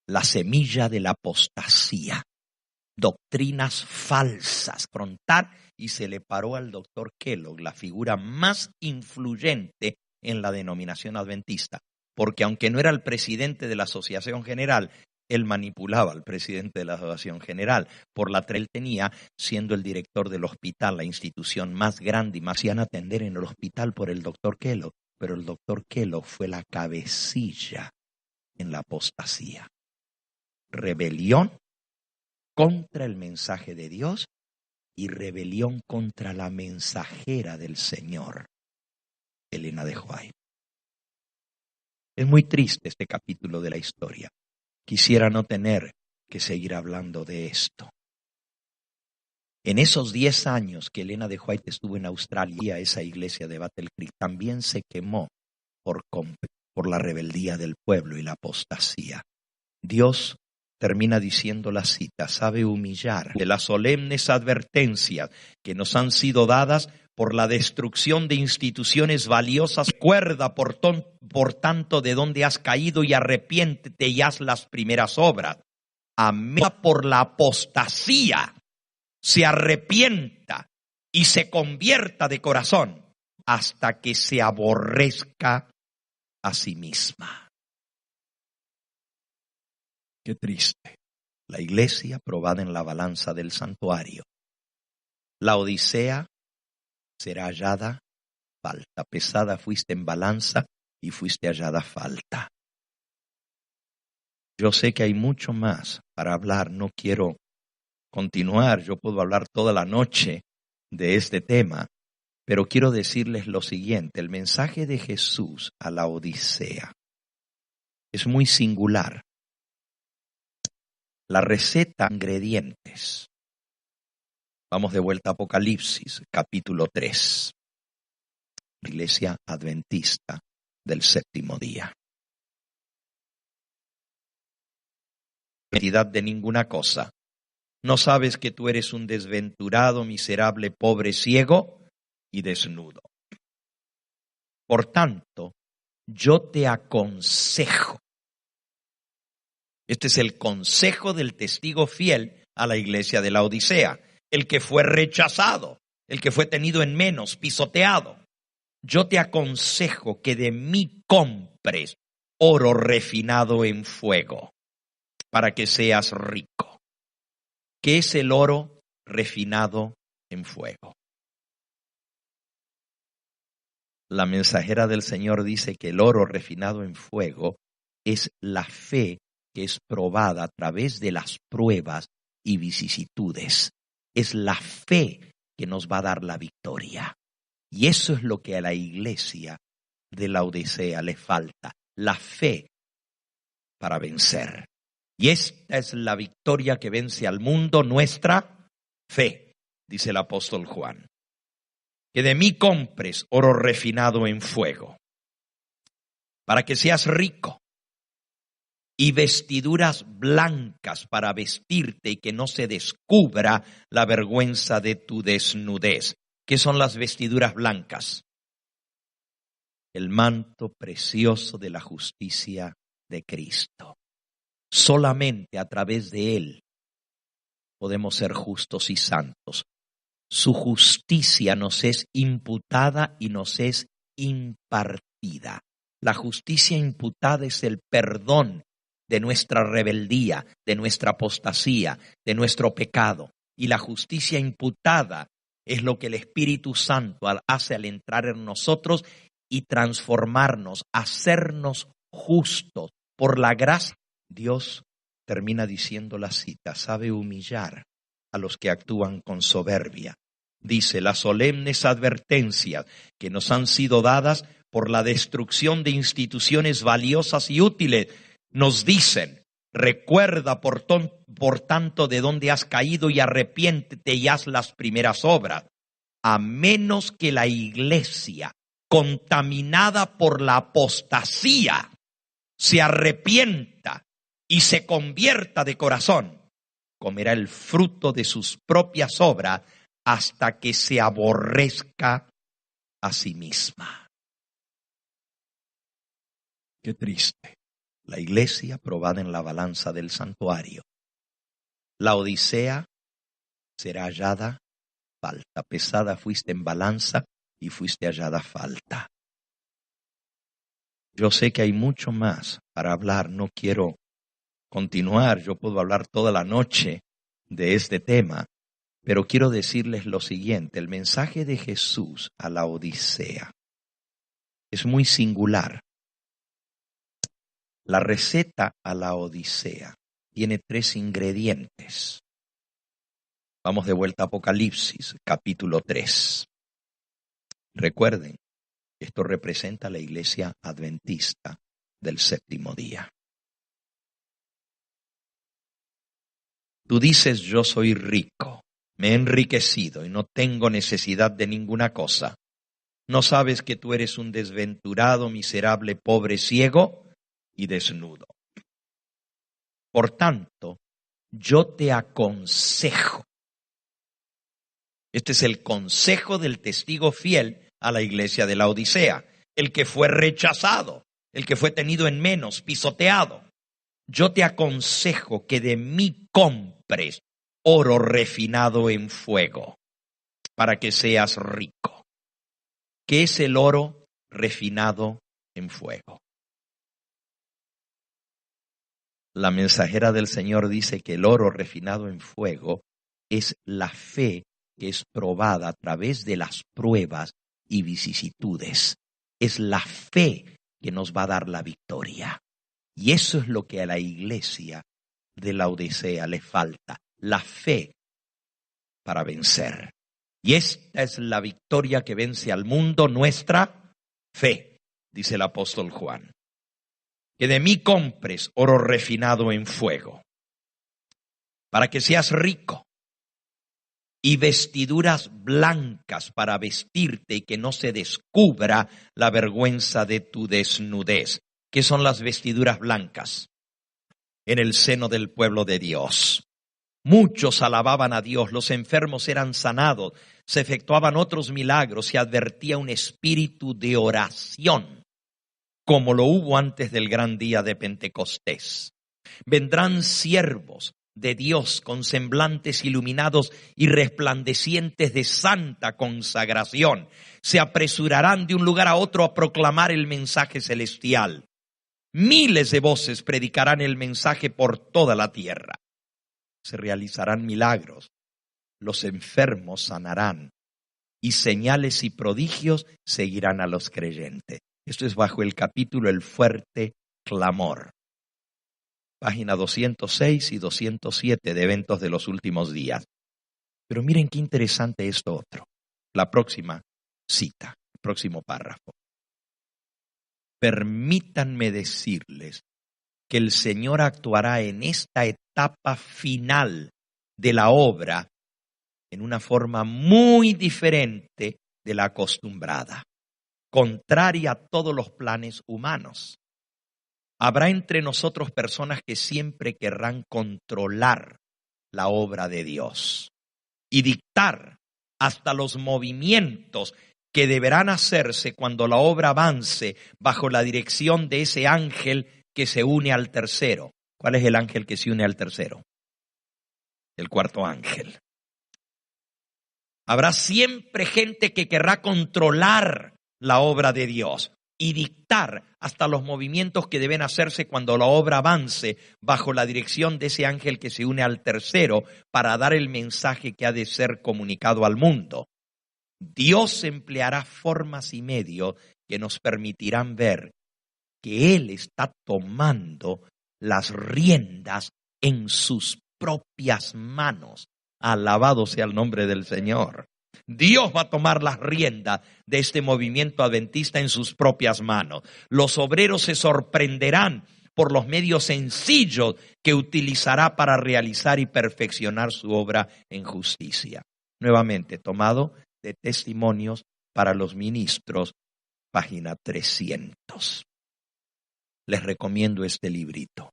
la semilla de la apostasía, doctrinas falsas, frontal, y se le paró al doctor Kellogg, la figura más influyente en la denominación adventista, porque aunque no era el presidente de la Asociación General, él manipulaba al presidente de la Asociación General, por la que él tenía, siendo el director del hospital, la institución más grande y más hacían atender en el hospital por el doctor Kellogg, pero el doctor Kellogg fue la cabecilla en la apostasía. Rebelión contra el mensaje de Dios y rebelión contra la mensajera del Señor, Elena de White. Es muy triste este capítulo de la historia. Quisiera no tener que seguir hablando de esto. En esos 10 años que Elena de White estuvo en Australia, esa iglesia de Battle Creek también se quemó por la rebeldía del pueblo y la apostasía. Dios termina diciendo la cita, sabe humillar de las solemnes advertencias que nos han sido dadas por la destrucción de instituciones valiosas. Recuerda, por tanto, de dónde has caído y arrepiéntete y haz las primeras obras. Amén. Por la apostasía se arrepienta y se convierta de corazón hasta que se aborrezca a sí misma. Qué triste. La iglesia probada en la balanza del santuario. La Odisea será hallada falta. Pesada fuiste en balanza y fuiste hallada falta. Yo sé que hay mucho más para hablar. No quiero continuar. Yo puedo hablar toda la noche de este tema. Pero quiero decirles lo siguiente. El mensaje de Jesús a la Odisea es muy singular. La receta de ingredientes. Vamos de vuelta a Apocalipsis, capítulo 3. Iglesia Adventista del séptimo día. Necesidad de ninguna cosa. ¿No sabes que tú eres un desventurado, miserable, pobre, ciego y desnudo? Por tanto, yo te aconsejo. Este es el consejo del testigo fiel a la iglesia de la Odisea. El que fue rechazado, el que fue tenido en menos, pisoteado. Yo te aconsejo que de mí compres oro refinado en fuego para que seas rico. ¿Qué es el oro refinado en fuego? La mensajera del Señor dice que el oro refinado en fuego es la fe que es probada a través de las pruebas y vicisitudes. Es la fe que nos va a dar la victoria. Y eso es lo que a la iglesia de la Odisea le falta, la fe para vencer. Y esta es la victoria que vence al mundo, nuestra fe, dice el apóstol Juan. Que de mí compres oro refinado en fuego, para que seas rico, y vestiduras blancas para vestirte y que no se descubra la vergüenza de tu desnudez. ¿Qué son las vestiduras blancas? El manto precioso de la justicia de Cristo. Solamente a través de Él podemos ser justos y santos. Su justicia nos es imputada y nos es impartida. La justicia imputada es el perdón de nuestra rebeldía, de nuestra apostasía, de nuestro pecado. Y la justicia imputada es lo que el Espíritu Santo hace al entrar en nosotros y transformarnos, hacernos justos por la gracia. Dios termina diciendo la cita, sabe humillar a los que actúan con soberbia. Dice, las solemnes advertencias que nos han sido dadas por la destrucción de instituciones valiosas y útiles, nos dicen, recuerda por tanto de dónde has caído y arrepiéntete y haz las primeras obras. A menos que la iglesia, contaminada por la apostasía, se arrepienta y se convierta de corazón, comerá el fruto de sus propias obras hasta que se aborrezca a sí misma. Qué triste. La iglesia probada en la balanza del santuario. La Odisea será hallada falta. Pesada fuiste en balanza y fuiste hallada falta. Yo sé que hay mucho más para hablar. No quiero continuar. Yo puedo hablar toda la noche de este tema. Pero quiero decirles lo siguiente. El mensaje de Jesús a la Odisea es muy singular. La receta a la Odisea tiene 3 ingredientes. Vamos de vuelta a Apocalipsis, capítulo 3. Recuerden, esto representa a la iglesia adventista del séptimo día. Tú dices, yo soy rico, me he enriquecido y no tengo necesidad de ninguna cosa. ¿No sabes que tú eres un desventurado, miserable, pobre, ciego y desnudo? Por tanto, yo te aconsejo. Este es el consejo del testigo fiel a la iglesia de la Odisea, el que fue rechazado, el que fue tenido en menos, pisoteado. Yo te aconsejo que de mí compres oro refinado en fuego, para que seas rico. ¿Qué es el oro refinado en fuego? La mensajera del Señor dice que el oro refinado en fuego es la fe que es probada a través de las pruebas y vicisitudes. Es la fe que nos va a dar la victoria. Y eso es lo que a la iglesia de Laodicea le falta, la fe para vencer. Y esta es la victoria que vence al mundo, nuestra fe, dice el apóstol Juan. Que de mí compres oro refinado en fuego, para que seas rico, y vestiduras blancas para vestirte y que no se descubra la vergüenza de tu desnudez. ¿Qué son las vestiduras blancas? En el seno del pueblo de Dios. Muchos alababan a Dios, los enfermos eran sanados, se efectuaban otros milagros y advertía un espíritu de oración, como lo hubo antes del gran día de Pentecostés. Vendrán siervos de Dios con semblantes iluminados y resplandecientes de santa consagración. Se apresurarán de un lugar a otro a proclamar el mensaje celestial. Miles de voces predicarán el mensaje por toda la tierra. Se realizarán milagros, los enfermos sanarán y señales y prodigios seguirán a los creyentes. Esto es bajo el capítulo El fuerte clamor. Página 206 y 207 de Eventos de los Últimos Días. Pero miren qué interesante esto otro. La próxima cita, el próximo párrafo. Permítanme decirles que el Señor actuará en esta etapa final de la obra en una forma muy diferente de la acostumbrada, contraria a todos los planes humanos. Habrá entre nosotros personas que siempre querrán controlar la obra de Dios y dictar hasta los movimientos que deberán hacerse cuando la obra avance bajo la dirección de ese ángel que se une al tercero. ¿Cuál es el ángel que se une al tercero? El cuarto ángel. Habrá siempre gente que querrá controlar la obra de Dios y dictar hasta los movimientos que deben hacerse cuando la obra avance bajo la dirección de ese ángel que se une al tercero para dar el mensaje que ha de ser comunicado al mundo. Dios empleará formas y medios que nos permitirán ver que Él está tomando las riendas en sus propias manos. Alabado sea el nombre del Señor. Dios va a tomar las riendas de este movimiento adventista en sus propias manos. Los obreros se sorprenderán por los medios sencillos que utilizará para realizar y perfeccionar su obra en justicia. Nuevamente, tomado de Testimonios para los Ministros, página 300. Les recomiendo este librito.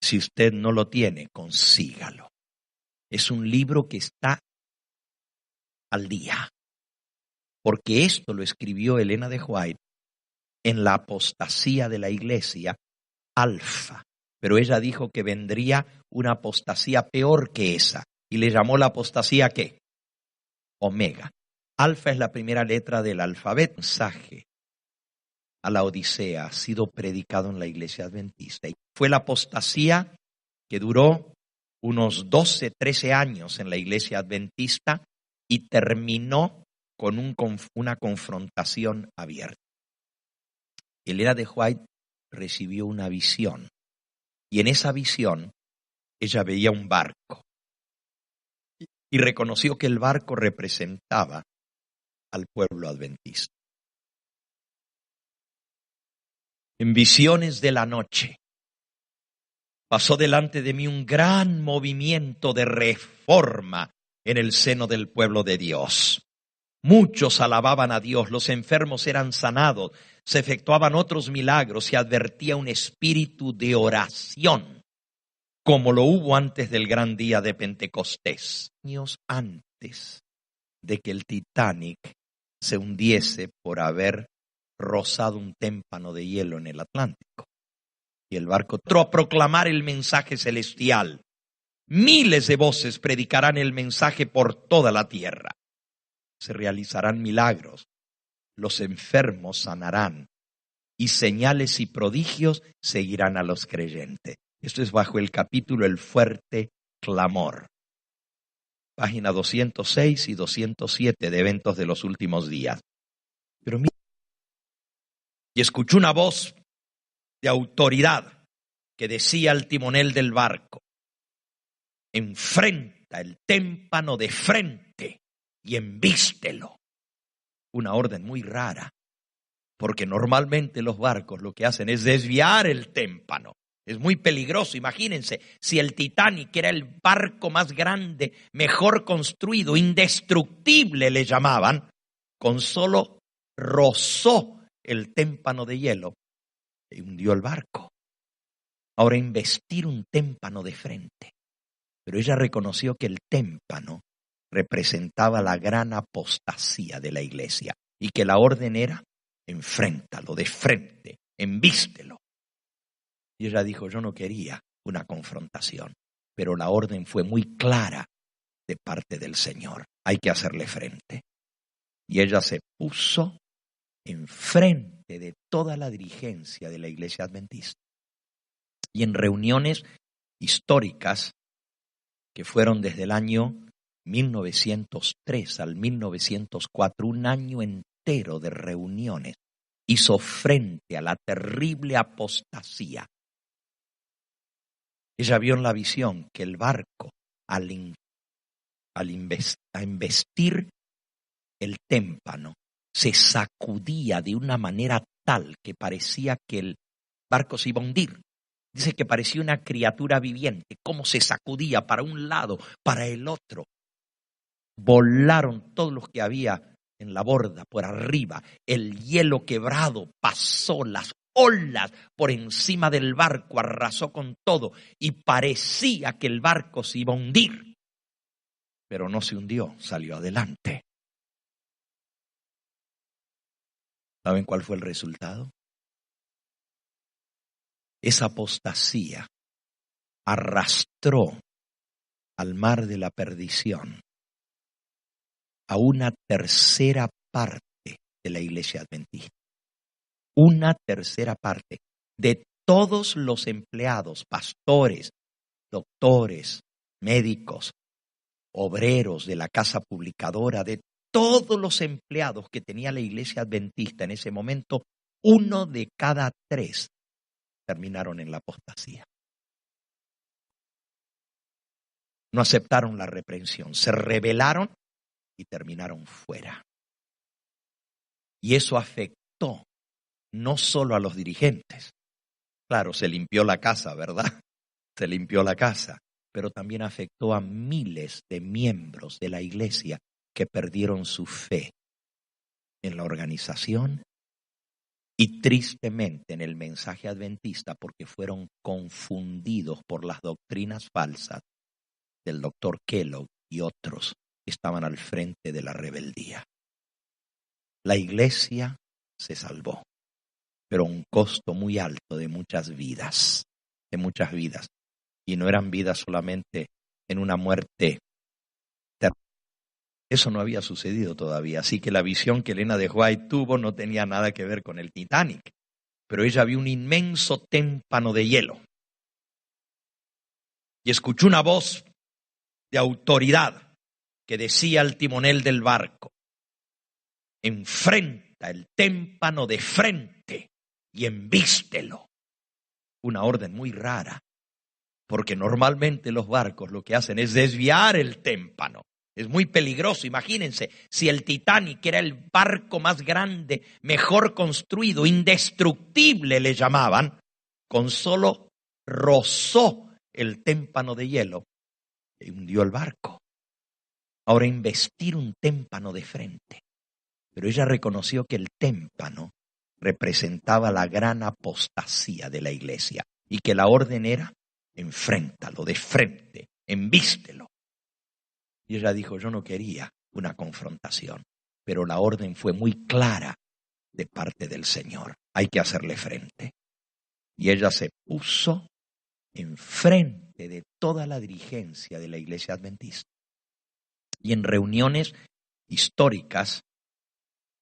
Si usted no lo tiene, consígalo. Es un libro que está al día, porque esto lo escribió Elena de White en la apostasía de la iglesia alfa, pero ella dijo que vendría una apostasía peor que esa, y le llamó la apostasía ¿qué? Omega. Alfa es la primera letra del alfabeto. El mensaje a la Odisea ha sido predicado en la iglesia adventista, y fue la apostasía que duró unos 12, 13 años en la iglesia adventista y terminó con una confrontación abierta. Elena de White recibió una visión y en esa visión ella veía un barco y reconoció que el barco representaba al pueblo adventista. En visiones de la noche pasó delante de mí un gran movimiento de reforma en el seno del pueblo de Dios. Muchos alababan a Dios, los enfermos eran sanados, se efectuaban otros milagros y advertía un espíritu de oración, como lo hubo antes del gran día de Pentecostés. Años antes de que el Titanic se hundiese por haber rozado un témpano de hielo en el Atlántico. Y el barco entró a proclamar el mensaje celestial. Miles de voces predicarán el mensaje por toda la tierra. Se realizarán milagros, los enfermos sanarán y señales y prodigios seguirán a los creyentes. Esto es bajo el capítulo El fuerte clamor. Página 206 y 207 de Eventos de los Últimos Días. Pero mira, y escuchó una voz de autoridad que decía al timonel del barco: enfrenta el témpano de frente y embístelo. Una orden muy rara, porque normalmente los barcos lo que hacen es desviar el témpano. Es muy peligroso. Imagínense, si el Titanic era el barco más grande, mejor construido, indestructible le llamaban, con solo rozó el témpano de hielo y hundió el barco. Ahora, embestir un témpano de frente. Pero ella reconoció que el témpano representaba la gran apostasía de la iglesia y que la orden era: enfréntalo de frente, embístelo. Y ella dijo: yo no quería una confrontación, pero la orden fue muy clara de parte del Señor. Hay que hacerle frente. Y ella se puso enfrente de toda la dirigencia de la iglesia adventista. Y en reuniones históricas que fueron desde el año 1903 al 1904, un año entero de reuniones, hizo frente a la terrible apostasía. Ella vio en la visión que el barco, al embestir el témpano, se sacudía de una manera tal que parecía que el barco se iba a hundir. Dice que parecía una criatura viviente, cómo se sacudía para un lado, para el otro. Volaron todos los que había en la borda, por arriba. El hielo quebrado pasó, las olas por encima del barco, arrasó con todo y parecía que el barco se iba a hundir. Pero no se hundió, salió adelante. ¿Saben cuál fue el resultado? Esa apostasía arrastró al mar de la perdición a una tercera parte de la iglesia adventista. Una tercera parte de todos los empleados, pastores, doctores, médicos, obreros de la casa publicadora, de todos los empleados que tenía la iglesia adventista en ese momento, 1 de cada 3 terminaron en la apostasía. No aceptaron la reprensión, se rebelaron y terminaron fuera. Y eso afectó no solo a los dirigentes. Claro, se limpió la casa, ¿verdad? Se limpió la casa, pero también afectó a miles de miembros de la iglesia que perdieron su fe en la organización y tristemente en el mensaje adventista, porque fueron confundidos por las doctrinas falsas del doctor Kellogg y otros que estaban al frente de la rebeldía. La iglesia se salvó, pero a un costo muy alto de muchas vidas, y no eran vidas solamente en una muerte terrible. Eso no había sucedido todavía, así que la visión que Elena de White tuvo no tenía nada que ver con el Titanic, pero ella vio un inmenso témpano de hielo y escuchó una voz de autoridad que decía al timonel del barco: enfrenta el témpano de frente y embístelo. Una orden muy rara, porque normalmente los barcos lo que hacen es desviar el témpano. Es muy peligroso. Imagínense, si el Titanic era el barco más grande, mejor construido, indestructible le llamaban, con solo rozó el témpano de hielo y hundió el barco. Ahora, embestir un témpano de frente. Pero ella reconoció que el témpano representaba la gran apostasía de la iglesia y que la orden era: enfréntalo de frente, embístelo. Y ella dijo: yo no quería una confrontación, pero la orden fue muy clara de parte del Señor. Hay que hacerle frente. Y ella se puso enfrente frente de toda la dirigencia de la Iglesia Adventista. Y en reuniones históricas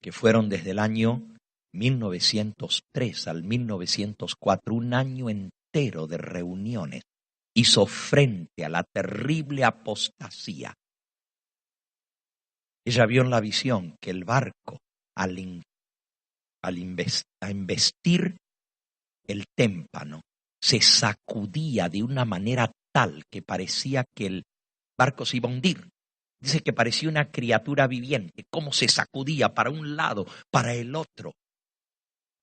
que fueron desde el año 1903 al 1904, un año entero de reuniones, hizo frente a la terrible apostasía. Ella vio en la visión que el barco, al embestir el témpano, se sacudía de una manera tal que parecía que el barco se iba a hundir. Dice que parecía una criatura viviente, cómo se sacudía para un lado, para el otro.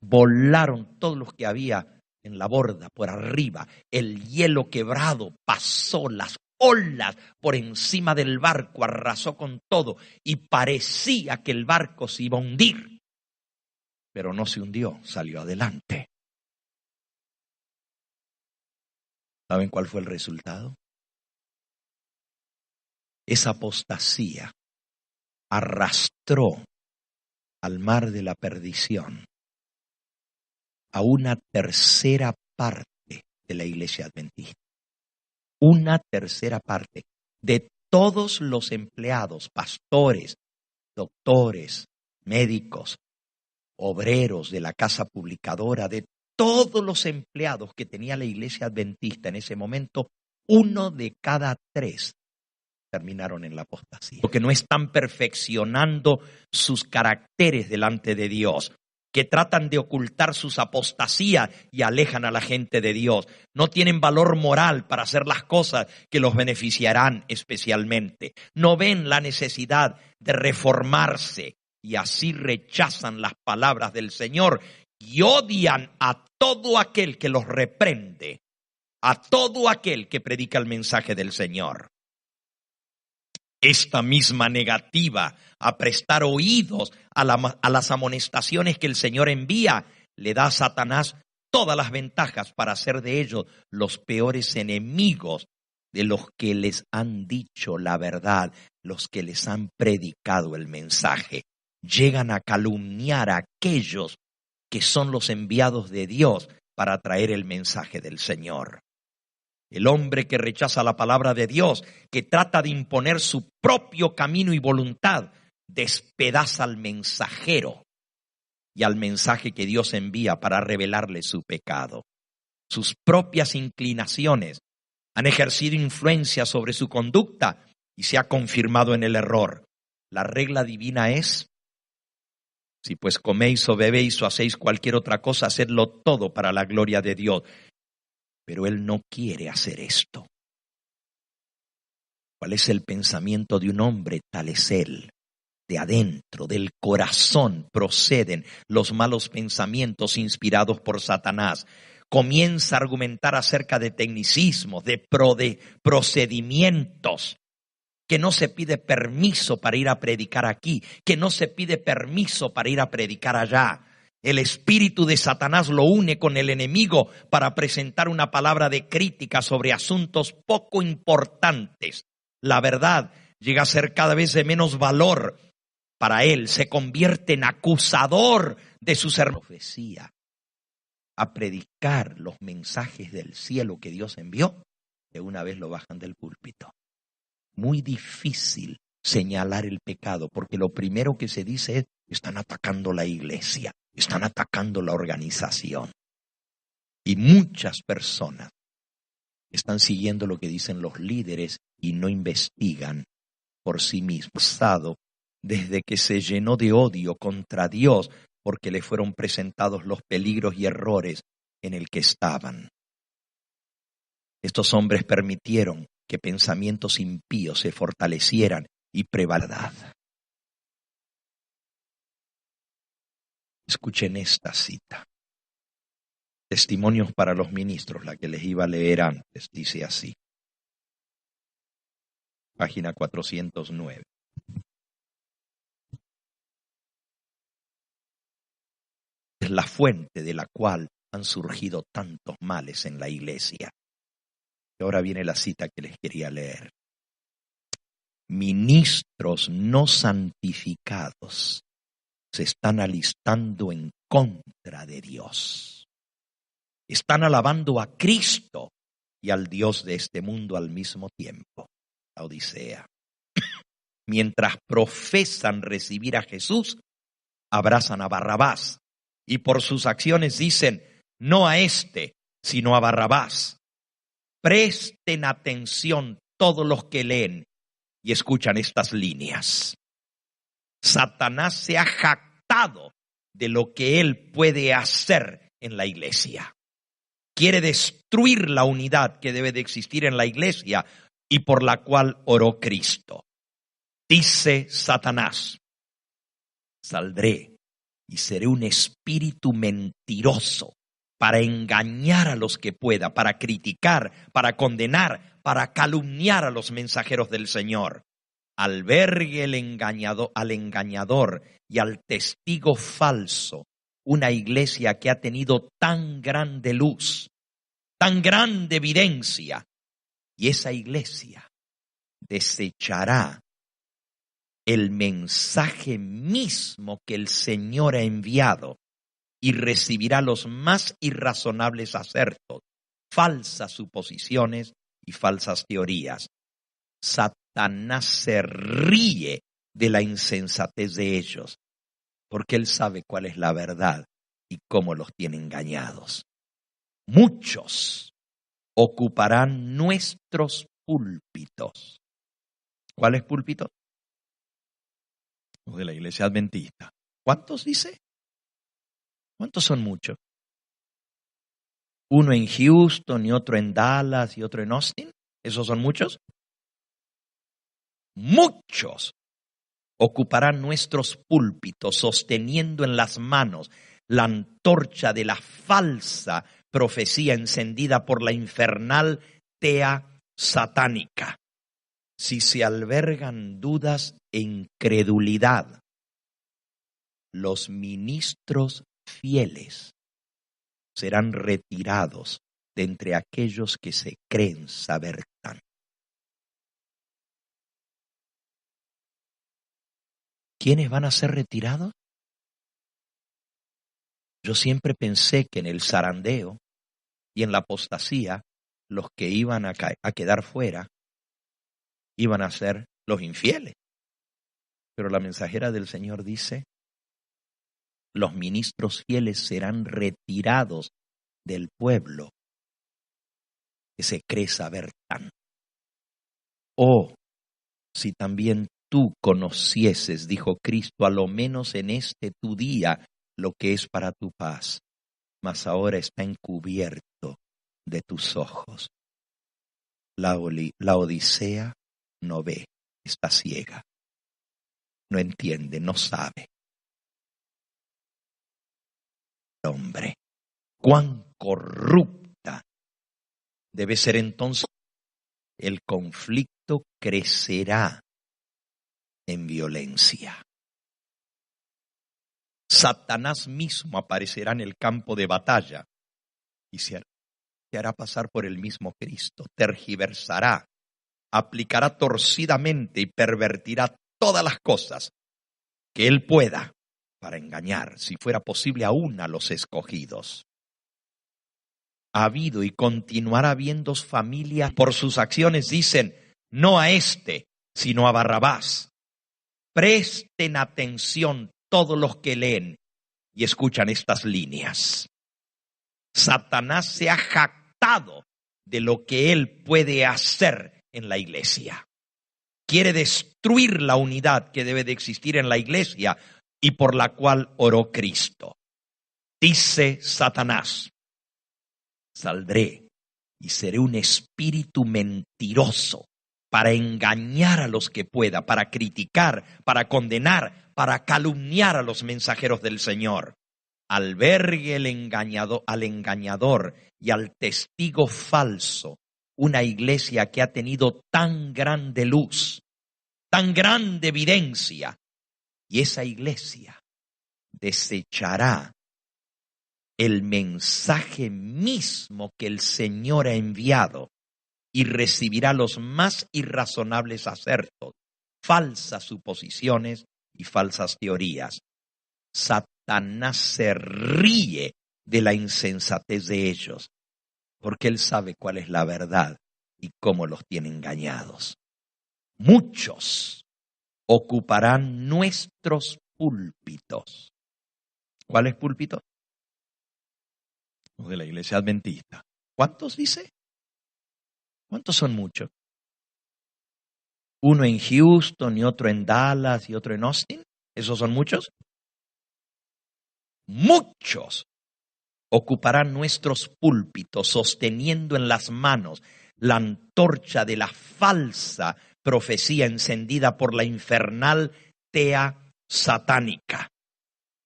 Volaron todos los que había en la borda, por arriba. El hielo quebrado pasó, las olas por encima del barco, arrasó con todo y parecía que el barco se iba a hundir. Pero no se hundió, salió adelante. ¿Saben cuál fue el resultado? Esa apostasía arrastró al mar de la perdición a una tercera parte de la Iglesia Adventista. Una tercera parte de todos los empleados, pastores, doctores, médicos, obreros de la casa publicadora, de todos los empleados que tenía la Iglesia Adventista en ese momento, 1 de cada 3 terminaron en la apostasía. Porque no están perfeccionando sus caracteres delante de Dios, que tratan de ocultar sus apostasías y alejan a la gente de Dios. No tienen valor moral para hacer las cosas que los beneficiarán especialmente. No ven la necesidad de reformarse y así rechazan las palabras del Señor y odian a todo aquel que los reprende, a todo aquel que predica el mensaje del Señor. Esta misma negativa a prestar oídos a las amonestaciones que el Señor envía le da a Satanás todas las ventajas para hacer de ellos los peores enemigos de los que les han dicho la verdad, los que les han predicado el mensaje. Llegan a calumniar a aquellos que son los enviados de Dios para traer el mensaje del Señor. El hombre que rechaza la palabra de Dios, que trata de imponer su propio camino y voluntad, despedaza al mensajero y al mensaje que Dios envía para revelarle su pecado. Sus propias inclinaciones han ejercido influencia sobre su conducta y se ha confirmado en el error. La regla divina es: si pues coméis o bebéis o hacéis cualquier otra cosa, hacedlo todo para la gloria de Dios. Pero él no quiere hacer esto. ¿Cuál es el pensamiento de un hombre? Tal es él. De adentro, del corazón, proceden los malos pensamientos inspirados por Satanás. Comienza a argumentar acerca de tecnicismos, de procedimientos, que no se pide permiso para ir a predicar aquí, que no se pide permiso para ir a predicar allá. El espíritu de Satanás lo une con el enemigo para presentar una palabra de crítica sobre asuntos poco importantes. La verdad llega a ser cada vez de menos valor para él. Se convierte en acusador de sus hermanos. Profecía, a predicar los mensajes del cielo que Dios envió, de una vez lo bajan del púlpito. Muy difícil señalar el pecado, porque lo primero que se dice es: están atacando la iglesia, están atacando la organización. Y muchas personas están siguiendo lo que dicen los líderes y no investigan por sí mismos. Desde que se llenó de odio contra Dios porque le fueron presentados los peligros y errores en el que estaban. Estos hombres permitieron que pensamientos impíos se fortalecieran y prevalieran. Escuchen esta cita. Testimonios para los ministros, la que les iba a leer antes, dice así. Página 409. Es la fuente de la cual han surgido tantos males en la iglesia. Y ahora viene la cita que les quería leer. Ministros no santificados se están alistando en contra de Dios. Están alabando a Cristo y al Dios de este mundo al mismo tiempo. La Odisea. Mientras profesan recibir a Jesús, abrazan a Barrabás y por sus acciones dicen, no a este, sino a Barrabás. Presten atención todos los que leen y escuchan estas líneas. Satanás se ha jactado de lo que él puede hacer en la iglesia. Quiere destruir la unidad que debe de existir en la iglesia y por la cual oró Cristo. Dice Satanás, saldré y seré un espíritu mentiroso para engañar a los que pueda, para criticar, para condenar, para calumniar a los mensajeros del Señor. Albergue al engañador y al testigo falso, una iglesia que ha tenido tan grande luz, tan grande evidencia, y esa iglesia desechará el mensaje mismo que el Señor ha enviado y recibirá los más irrazonables acertos, falsas suposiciones y falsas teorías. Satanás se ríe de la insensatez de ellos, porque él sabe cuál es la verdad y cómo los tiene engañados. Muchos ocuparán nuestros púlpitos. ¿Cuáles púlpitos? Los de la iglesia adventista. ¿Cuántos dice? ¿Cuántos son muchos? Uno en Houston y otro en Dallas y otro en Austin. ¿Esos son muchos? Muchos ocuparán nuestros púlpitos sosteniendo en las manos la antorcha de la falsa profecía encendida por la infernal tea satánica. Si se albergan dudas e incredulidad, los ministros fieles serán retirados de entre aquellos que se creen saber tanto. ¿Quiénes van a ser retirados? Yo siempre pensé que en el zarandeo y en la apostasía, los que iban a quedar fuera iban a ser los infieles. Pero la mensajera del Señor dice, los ministros fieles serán retirados del pueblo que se cree saber tanto. Oh, si también tú conocieses, dijo Cristo, a lo menos en este tu día, lo que es para tu paz, mas ahora está encubierto de tus ojos. La Odisea no ve, está ciega, no entiende, no sabe. Hombre, cuán corrupta debe ser entonces. El conflicto crecerá en violencia. Satanás mismo aparecerá en el campo de batalla y se hará pasar por el mismo Cristo, tergiversará, aplicará torcidamente y pervertirá todas las cosas que él pueda para engañar, si fuera posible, aún a los escogidos. Ha habido y continuará habiendo familias por sus acciones dicen, no a este, sino a Barrabás. Presten atención todos los que leen y escuchan estas líneas. Satanás se ha jactado de lo que él puede hacer en la iglesia. Quiere destruir la unidad que debe de existir en la iglesia y por la cual oró Cristo. Dice Satanás, saldré y seré un espíritu mentiroso para engañar a los que pueda, para criticar, para condenar, para calumniar a los mensajeros del Señor. Albergue al engañador y al testigo falso, una iglesia que ha tenido tan grande luz, tan grande evidencia, y esa iglesia desechará el mensaje mismo que el Señor ha enviado y recibirá los más irrazonables acertos, falsas suposiciones y falsas teorías. Satanás se ríe de la insensatez de ellos, porque Él sabe cuál es la verdad y cómo los tiene engañados. Muchos ocuparán nuestros púlpitos. ¿Cuáles púlpitos? Los de la iglesia adventista. ¿Cuántos dice? ¿Cuántos son muchos? Uno en Houston y otro en Dallas y otro en Austin. ¿Esos son muchos? Muchos ocuparán nuestros púlpitos sosteniendo en las manos la antorcha de la falsa profecía encendida por la infernal tea satánica.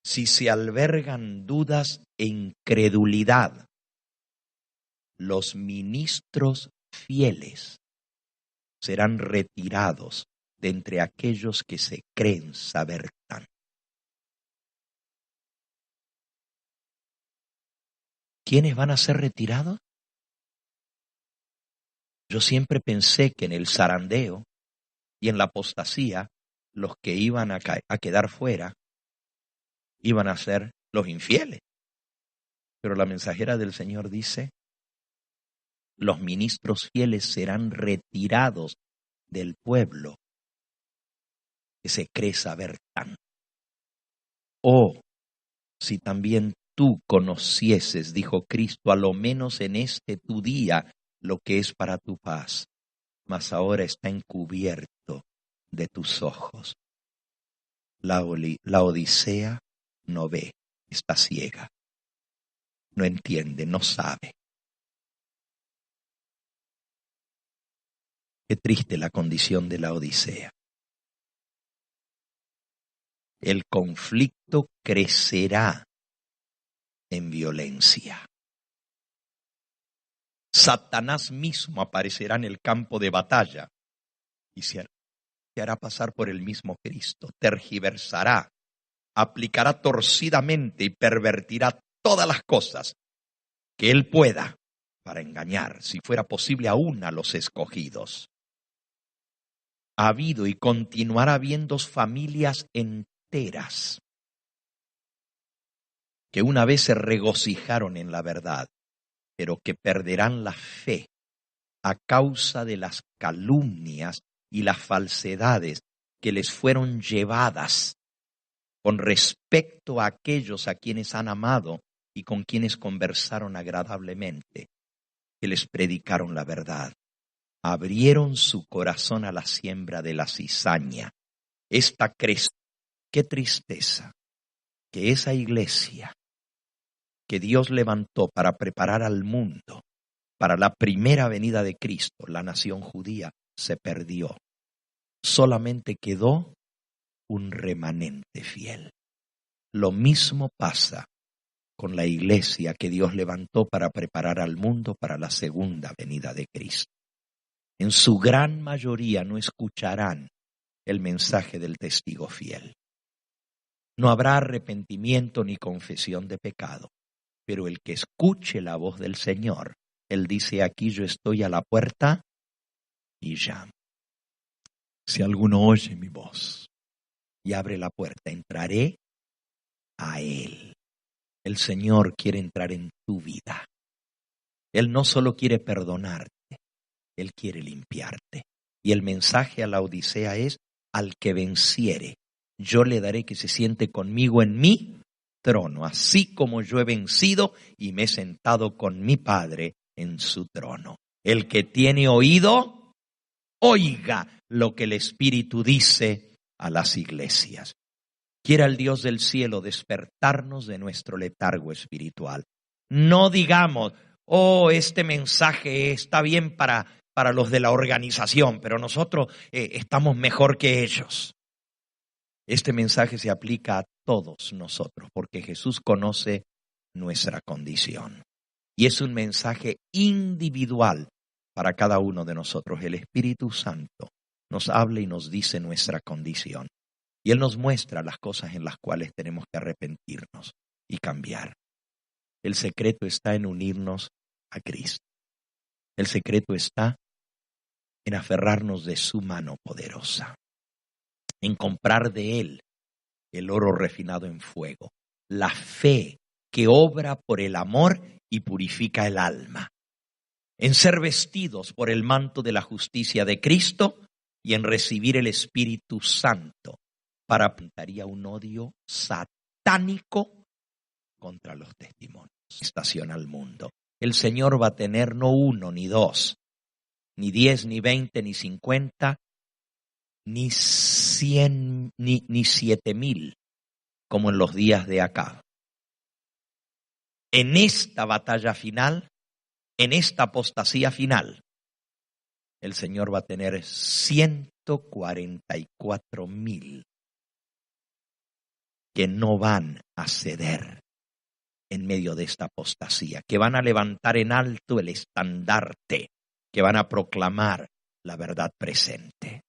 Si se albergan dudas e incredulidad, los ministros fieles serán retirados de entre aquellos que se creen saber tanto. ¿Quiénes van a ser retirados? Yo siempre pensé que en el zarandeo y en la apostasía, los que iban a quedar fuera iban a ser los infieles. Pero la mensajera del Señor dice, los ministros fieles serán retirados del pueblo que se cree saber tanto. Oh, si también tú conocieses, dijo Cristo, a lo menos en este tu día, lo que es para tu paz, mas ahora está encubierto de tus ojos. La Odisea no ve, está ciega, no entiende, no sabe. Qué triste la condición de la Odisea. El conflicto crecerá en violencia. Satanás mismo aparecerá en el campo de batalla y se hará pasar por el mismo Cristo, tergiversará, aplicará torcidamente y pervertirá todas las cosas que él pueda para engañar, si fuera posible, aún a los escogidos. Ha habido y continuará habiendo familias enteras que una vez se regocijaron en la verdad, pero que perderán la fe a causa de las calumnias y las falsedades que les fueron llevadas con respecto a aquellos a quienes han amado y con quienes conversaron agradablemente, que les predicaron la verdad. Abrieron su corazón a la siembra de la cizaña. Qué tristeza que esa iglesia que Dios levantó para preparar al mundo para la primera venida de Cristo, la nación judía, se perdió. Solamente quedó un remanente fiel. Lo mismo pasa con la iglesia que Dios levantó para preparar al mundo para la segunda venida de Cristo. En su gran mayoría no escucharán el mensaje del testigo fiel. No habrá arrepentimiento ni confesión de pecado, pero el que escuche la voz del Señor, Él dice, aquí yo estoy a la puerta y llamo. Si alguno oye mi voz y abre la puerta, entraré a Él. El Señor quiere entrar en tu vida. Él no solo quiere perdonarte, Él quiere limpiarte. Y el mensaje a la Odisea es, al que venciere, yo le daré que se siente conmigo en mi trono, así como yo he vencido y me he sentado con mi Padre en su trono. El que tiene oído, oiga lo que el Espíritu dice a las iglesias. Quiera el Dios del cielo despertarnos de nuestro letargo espiritual. No digamos, este mensaje está bien para los de la organización, pero nosotros estamos mejor que ellos. Este mensaje se aplica a todos nosotros, porque Jesús conoce nuestra condición. Y es un mensaje individual para cada uno de nosotros. El Espíritu Santo nos habla y nos dice nuestra condición. Y Él nos muestra las cosas en las cuales tenemos que arrepentirnos y cambiar. El secreto está en unirnos a Cristo. El secreto está en aferrarnos de su mano poderosa, en comprar de Él el oro refinado en fuego, la fe que obra por el amor y purifica el alma. en ser vestidos por el manto de la justicia de Cristo y en recibir el Espíritu Santo, para apuntaría un odio satánico contra los testimonios. Estación al mundo. El Señor va a tener no uno, ni dos, ni 10, ni 20, ni 50, ni 100, ni 7,000, como en los días de Acab. En esta batalla final, en esta apostasía final, el Señor va a tener 144,000 que no van a ceder en medio de esta apostasía, que van a levantar en alto el estandarte, que van a proclamar la verdad presente.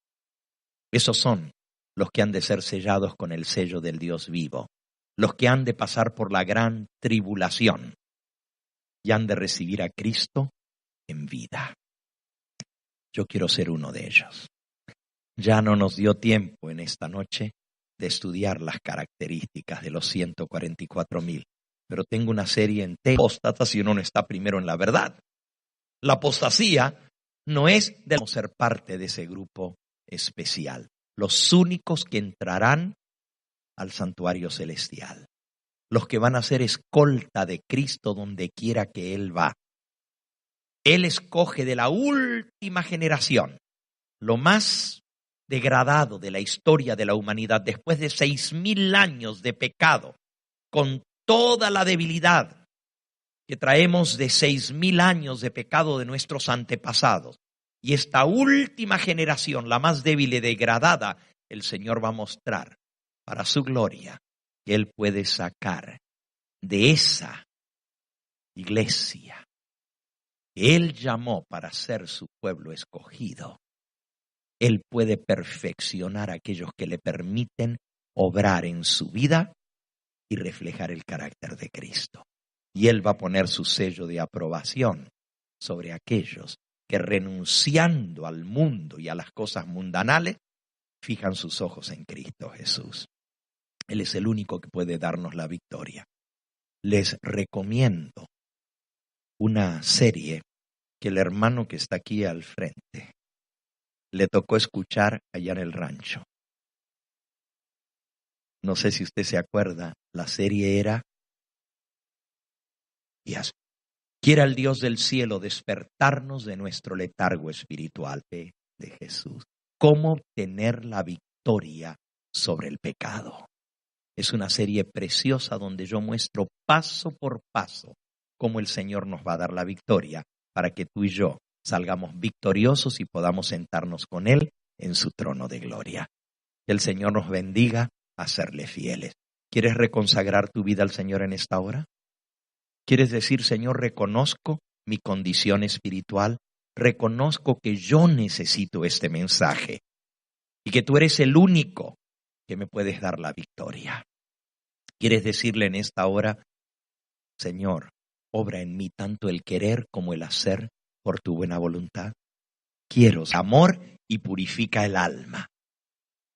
Esos son los que han de ser sellados con el sello del Dios vivo, los que han de pasar por la gran tribulación y han de recibir a Cristo en vida. Yo quiero ser uno de ellos. Ya no nos dio tiempo en esta noche de estudiar las características de los 144,000, pero tengo una serie entera. Apóstata si uno no está primero en la verdad. La apostasía no es de ser parte de ese grupo especial. Los únicos que entrarán al santuario celestial. Los que van a ser escolta de Cristo donde quiera que Él va. Él escoge de la última generación, lo más degradado de la historia de la humanidad, después de 6,000 años de pecado, con toda la debilidad que traemos de 6,000 años de pecado de nuestros antepasados. Y esta última generación, la más débil y degradada, el Señor va a mostrar para su gloria que Él puede sacar de esa iglesia que Él llamó para ser su pueblo escogido. Él puede perfeccionar a aquellos que le permiten obrar en su vida y reflejar el carácter de Cristo. Y Él va a poner su sello de aprobación sobre aquellos que, renunciando al mundo y a las cosas mundanales, fijan sus ojos en Cristo Jesús. Él es el único que puede darnos la victoria. Les recomiendo una serie que el hermano que está aquí al frente le tocó escuchar allá en el rancho. No sé si usted se acuerda, la serie era Quiera el Dios del cielo despertarnos de nuestro letargo espiritual de Jesús. ¿Cómo obtener la victoria sobre el pecado? Es una serie preciosa donde yo muestro paso por paso cómo el Señor nos va a dar la victoria para que tú y yo salgamos victoriosos y podamos sentarnos con Él en su trono de gloria. Que el Señor nos bendiga a serle fieles. ¿Quieres reconsagrar tu vida al Señor en esta hora? ¿Quieres decir, Señor, reconozco mi condición espiritual? Reconozco que yo necesito este mensaje y que tú eres el único que me puedes dar la victoria. ¿Quieres decirle en esta hora, Señor, obra en mí tanto el querer como el hacer por tu buena voluntad? Quiero amor y purifica el alma,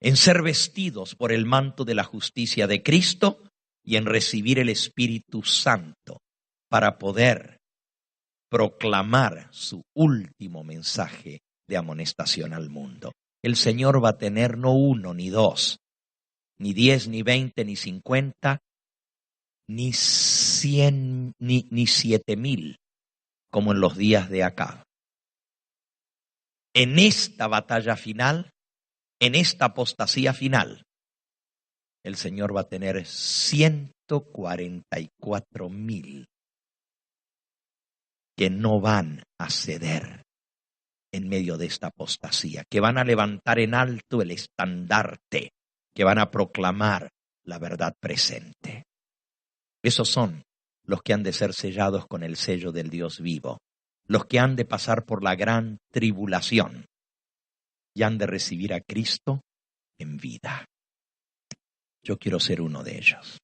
en ser vestidos por el manto de la justicia de Cristo y en recibir el Espíritu Santo para poder proclamar su último mensaje de amonestación al mundo. El Señor va a tener no uno, ni dos, ni 10, ni 20, ni 50, ni 100, ni 7,000, como en los días de Acab. En esta batalla final, en esta apostasía final, el Señor va a tener 144,000 que no van a ceder en medio de esta apostasía, que van a levantar en alto el estandarte, que van a proclamar la verdad presente. Esos son los que han de ser sellados con el sello del Dios vivo, los que han de pasar por la gran tribulación y han de recibir a Cristo en vida. Yo quiero ser uno de ellos.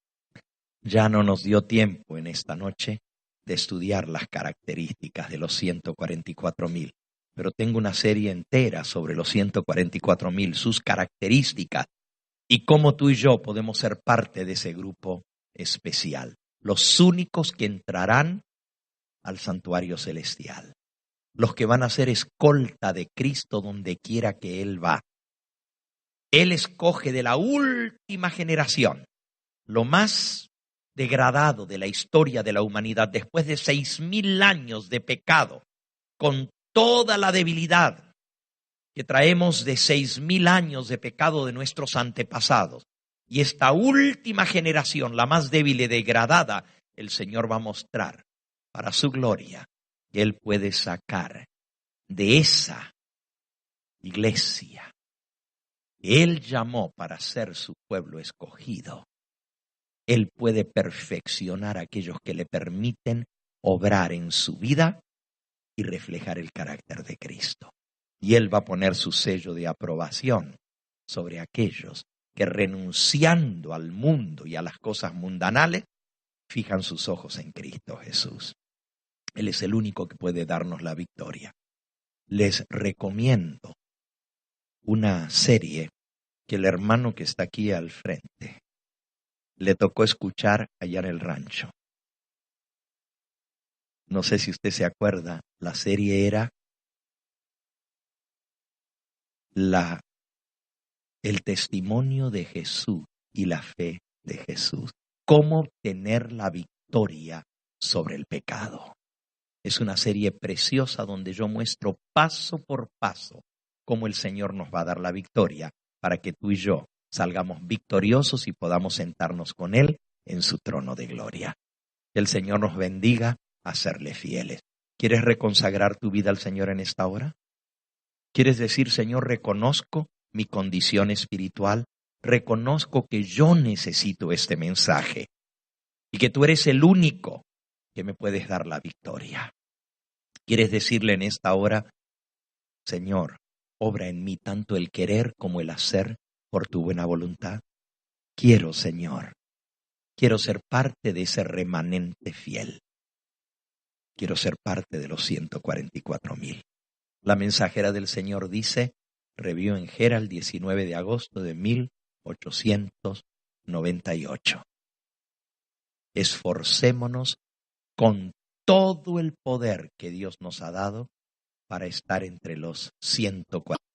Ya no nos dio tiempo en esta noche de estudiar las características de los 144,000, pero tengo una serie entera sobre los 144,000, sus características y cómo tú y yo podemos ser parte de ese grupo especial, los únicos que entrarán al santuario celestial. los que van a ser escolta de Cristo donde quiera que Él va. Él escoge de la última generación, lo más degradado de la historia de la humanidad, después de 6.000 años de pecado, con toda la debilidad que traemos de 6.000 años de pecado de nuestros antepasados. Y esta última generación, la más débil y degradada, el Señor va a mostrar para su gloria que Él puede sacar de esa iglesia que Él llamó para ser su pueblo escogido. Él puede perfeccionar a aquellos que le permiten obrar en su vida y reflejar el carácter de Cristo. Y Él va a poner su sello de aprobación sobre aquellos que, renunciando al mundo y a las cosas mundanales, fijan sus ojos en Cristo Jesús. Él es el único que puede darnos la victoria. Les recomiendo una serie que el hermano que está aquí al frente le tocó escuchar allá en el rancho. No sé si usted se acuerda, la serie era el testimonio de Jesús y la fe de Jesús. Cómo obtener la victoria sobre el pecado. Es una serie preciosa donde yo muestro paso por paso cómo el Señor nos va a dar la victoria para que tú y yo salgamos victoriosos y podamos sentarnos con Él en su trono de gloria. Que el Señor nos bendiga a serle fieles. ¿Quieres reconsagrar tu vida al Señor en esta hora? ¿Quieres decir, Señor, reconozco mi condición espiritual? Reconozco que yo necesito este mensaje y que tú eres el único que me puedes dar la victoria. ¿Quieres decirle en esta hora, Señor, obra en mí tanto el querer como el hacer por tu buena voluntad? Quiero, Señor, quiero ser parte de ese remanente fiel. Quiero ser parte de los 144,000. La mensajera del Señor dice, Review en Herald, 19 de agosto de 1898. Esforcémonos con todo el poder que Dios nos ha dado para estar entre los 144.